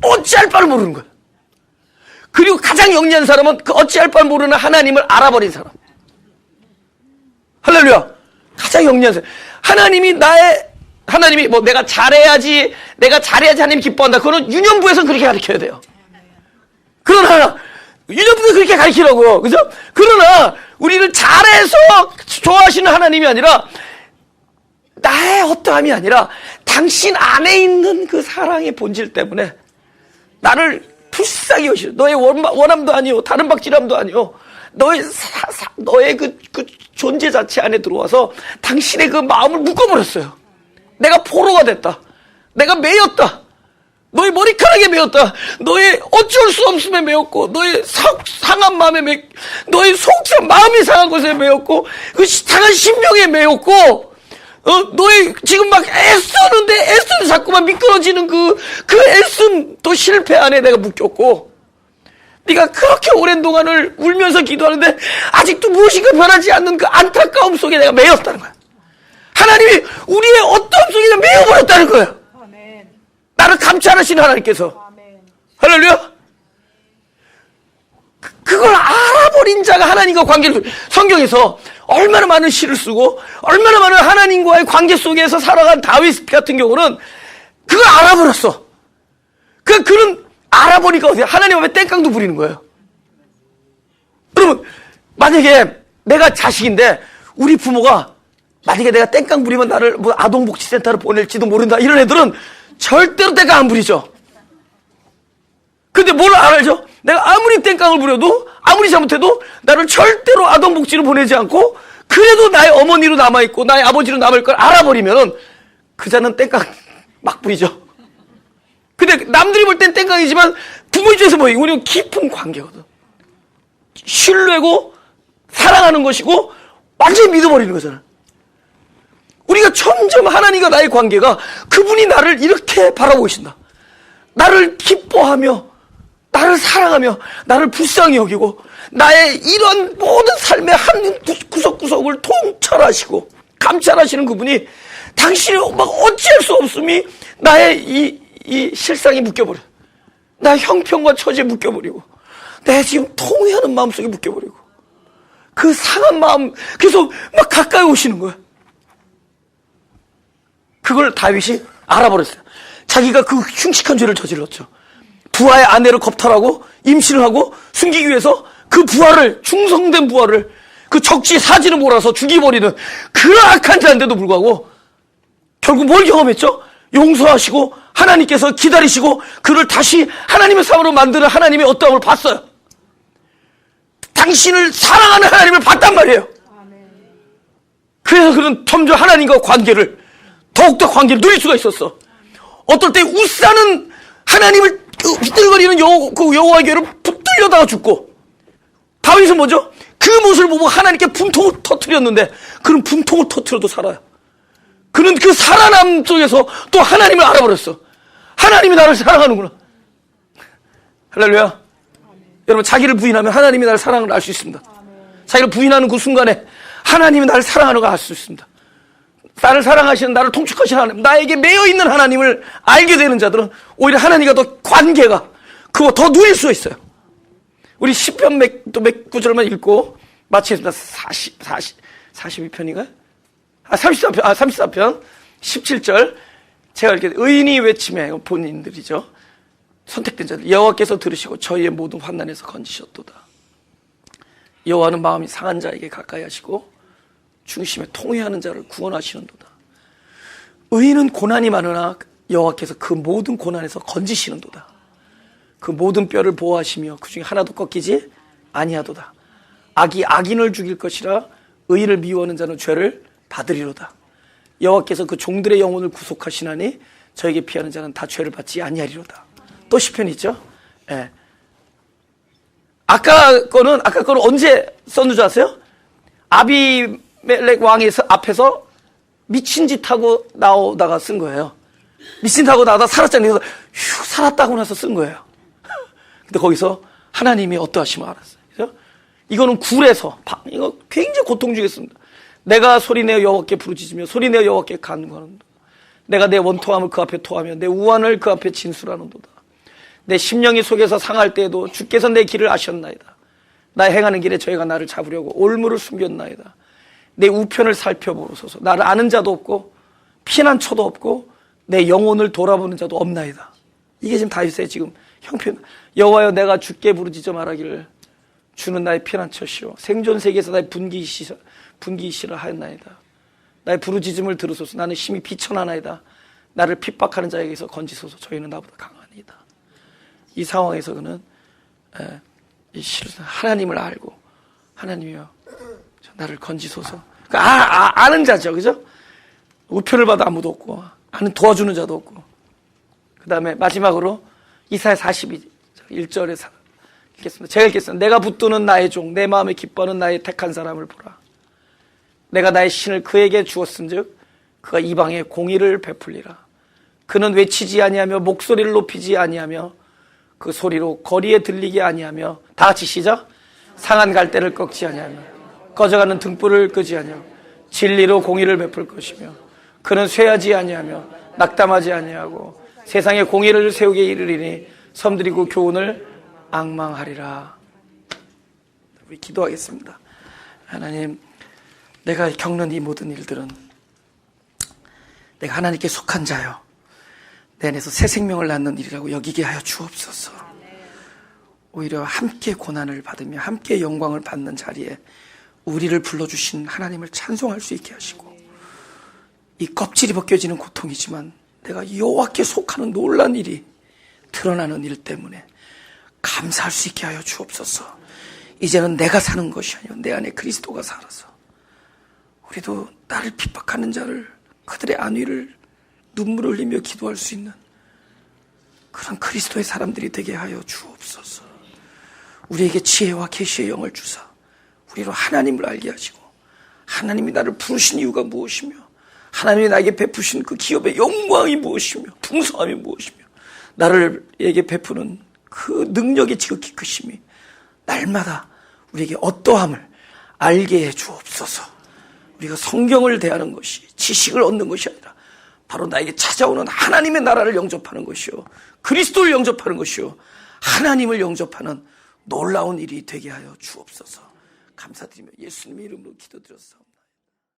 어찌할 바를 모르는 거야. 그리고 가장 영리한 사람은 그 어찌할 바를 모르는 하나님을 알아버린 사람. 할렐루야. 가장 영리한 사람. 하나님이 뭐 내가 잘해야지 하나님 기뻐한다. 그거는 유년부에서는 그렇게 가르쳐야 돼요. 그러나 유년부는 그렇게 가르치라고요. 그죠? 그러나 우리를 잘해서 좋아하시는 하나님이 아니라 나의 어떠함이 아니라 당신 안에 있는 그 사랑의 본질 때문에 나를 불쌍히 여기시오. 너의 원함도 아니오, 다른 박질함도 아니오. 너의 그 존재 자체 안에 들어와서 당신의 그 마음을 묶어버렸어요. 내가 포로가 됐다. 내가 매였다. 너의 머리카락에 매였다. 너의 어쩔 수 없음에 매였고, 너의 상한 마음에 너의 마음이 상한 것에 매였고, 그 상한 심령에 매였고, 너의 지금 막 애쓰는 자꾸만 미끄러지는 그 애씀 또 실패 안에 내가 묶였고, 네가 그렇게 오랜 동안을 울면서 기도하는데 아직도 무엇인가 변하지 않는 그 안타까움 속에 내가 매였다는 거야. 하나님이 우리의 어떠함 속에 매여버렸다는 거예요. 아멘. 나를 감찰하시는 하나님께서. 아멘. 할렐루야. 그걸 알아버린 자가 하나님과 관계를, 성경에서 얼마나 많은 시를 쓰고 얼마나 많은 하나님과의 관계 속에서 살아간 다윗 같은 경우는 그걸 알아버렸어. 그는 알아보니까 어떻게 하나님 앞에 땡깡도 부리는 거예요. 여러분, 만약에 내가 자식인데 우리 부모가 만약에 내가 땡깡 부리면 나를 뭐 아동복지센터로 보낼지도 모른다, 이런 애들은 절대로 땡깡 안 부리죠. 근데 뭘 알죠? 내가 아무리 땡깡을 부려도 아무리 잘못해도 나를 절대로 아동복지로 보내지 않고 그래도 나의 어머니로 남아있고 나의 아버지로 남을 걸 알아버리면 그자는 땡깡 막 부리죠. 근데 남들이 볼 땐 땡깡이지만 부모 입장에서 뭐예요? 우리는 깊은 관계거든. 신뢰고 사랑하는 것이고 완전히 믿어버리는 거잖아. 우리가 점점 하나님과 나의 관계가 그분이 나를 이렇게 바라보신다. 나를 기뻐하며 나를 사랑하며 나를 불쌍히 여기고 나의 이런 모든 삶의 한 구석구석을 통찰하시고 감찰하시는 그분이 당신이 막 어찌할 수 없음이 나의 이 실상이 묶여버려. 나의 형편과 처지에 묶여버리고 내 지금 통회하는 마음속에 묶여버리고 그 상한 마음 계속 막 가까이 오시는 거야. 그걸 다윗이 알아버렸어요. 자기가 그 흉측한 죄를 저질렀죠. 부하의 아내를 겁탈하고 임신을 하고 숨기기 위해서 그 부하를, 충성된 부하를 그 적지 사지를 몰아서 죽여버리는 그런 악한 자인데도 불구하고 결국 뭘 경험했죠? 용서하시고 하나님께서 기다리시고 그를 다시 하나님의 사람으로 만드는 하나님의 어떠함을 봤어요. 당신을 사랑하는 하나님을 봤단 말이에요. 그래서 그는 점점 하나님과 관계를 더욱더 관계를 누릴 수가 있었어. 어떨 때 웃사는 하나님을 휘들거리는 여호와의 교회를 붙들려다가 죽고 다윗은 뭐죠? 그 모습을 보고 하나님께 분통을 터뜨렸는데 그는 분통을 터뜨려도 살아요. 그는 그 살아남 속에서 또 하나님을 알아버렸어. 하나님이 나를 사랑하는구나. 할렐루야. 여러분 자기를 부인하면 하나님이 나를 사랑을 알 수 있습니다. 자기를 부인하는 그 순간에 하나님이 나를 사랑하는 걸 알 수 있습니다. 나를 사랑하시는 나를 통촉하시는 하나님, 나에게 매여있는 하나님을 알게 되는 자들은 오히려 하나님과 더 관계가 그거 더 누릴 수 있어요. 우리 10편 몇 구절만 읽고 마치겠습니다. 42편인가요? 34편 17절 제가 이렇게 의인이 외침에 본인들이죠. 선택된 자들 여호와께서 들으시고 저희의 모든 환난에서 건지셨도다. 여호와는 마음이 상한 자에게 가까이 하시고 중심에 통회하는 자를 구원하시는도다. 의인은 고난이 많으나 여호와께서 그 모든 고난에서 건지시는도다. 그 모든 뼈를 보호하시며 그 중에 하나도 꺾이지 아니하도다. 악이 악인을 죽일 것이라 의인을 미워하는 자는 죄를 받으리로다. 여호와께서 그 종들의 영혼을 구속하시나니 저에게 피하는 자는 다 죄를 받지 아니하리로다. 또 시편이 있죠. 예. 아까 거는 언제 썼는 줄 아세요? 아비멜렉 왕의 앞에서 미친 짓 하고 나오다가 쓴 거예요. 미친 짓 하고 나오다가 살았잖아요. 그래서 휴 살았다고 나서 쓴 거예요. 근데 거기서 하나님이 어떠하심을 알았어요. 그래서 이거는 굴에서 이거 굉장히 고통 주겠습니다. 내가 소리내어 여호와께 부르짖으며 소리내어 여호와께 간구하는도다. 내가 내 원통함을 그 앞에 토하며 내 우환을 그 앞에 진술하는도다. 내 심령이 속에서 상할 때에도 주께서 내 길을 아셨나이다. 나 행하는 길에 저희가 나를 잡으려고 올무를 숨겼나이다. 내 우편을 살펴보소서. 나를 아는 자도 없고 피난처도 없고 내 영혼을 돌아보는 자도 없나이다. 이게 지금 다윗의 지금 형편. 여호와여 내가 주께 부르짖어 말하기를 주는 나의 피난처시오 생존 세계에서 나의 분기시라 하였나이다. 나의 부르짖음을 들으소서. 나는 심히 비천하나이다. 나를 핍박하는 자에게서 건지소서. 저희는 나보다 강하니이다. 이 상황에서 그는 하나님을 알고 하나님이여 나를 건지소서. 아는 자죠, 그죠? 우편을 봐도 아무도 없고 아는 도와주는 자도 없고. 그 다음에 마지막으로 이사야 41절에 읽겠습니다. 제가 읽겠습니다. 내가 붙드는 나의 종 내 마음에 기뻐하는 나의 택한 사람을 보라. 내가 나의 신을 그에게 주었은즉 그가 이방에 공의를 베풀리라. 그는 외치지 아니하며 목소리를 높이지 아니하며 그 소리로 거리에 들리게 아니하며 다 같이 시작. 상한 갈대를 꺾지 아니하며 꺼져가는 등불을 끄지 아니하며 진리로 공의를 베풀 것이며 그는 쇠하지 아니하며 낙담하지 아니하고 세상에 공의를 세우게 이르리니 섬들이고 교훈을 앙망하리라. 우리 기도하겠습니다. 하나님, 내가 겪는 이 모든 일들은 내가 하나님께 속한 자요 내 안에서 새 생명을 낳는 일이라고 여기게 하여 주옵소서. 오히려 함께 고난을 받으며 함께 영광을 받는 자리에 우리를 불러주신 하나님을 찬송할 수 있게 하시고, 이 껍질이 벗겨지는 고통이지만 내가 여호와께 속하는 놀란 일이 드러나는 일 때문에 감사할 수 있게 하여 주옵소서. 이제는 내가 사는 것이 아니요 내 안에 그리스도가 살아서 우리도 나를 핍박하는 자를, 그들의 안위를 눈물을 흘리며 기도할 수 있는 그런 그리스도의 사람들이 되게 하여 주옵소서. 우리에게 지혜와 계시의 영을 주사 우리로 하나님을 알게 하시고, 하나님이 나를 부르신 이유가 무엇이며, 하나님이 나에게 베푸신 그 기업의 영광이 무엇이며 풍성함이 무엇이며, 나를에게 베푸는 그 능력의 지극히 크심이 날마다 우리에게 어떠함을 알게 해 주옵소서. 우리가 성경을 대하는 것이 지식을 얻는 것이 아니라 바로 나에게 찾아오는 하나님의 나라를 영접하는 것이요, 그리스도를 영접하는 것이요, 하나님을 영접하는 놀라운 일이 되게 하여 주옵소서. 감사드리며 예수님의 이름으로 기도드렸사옵나다.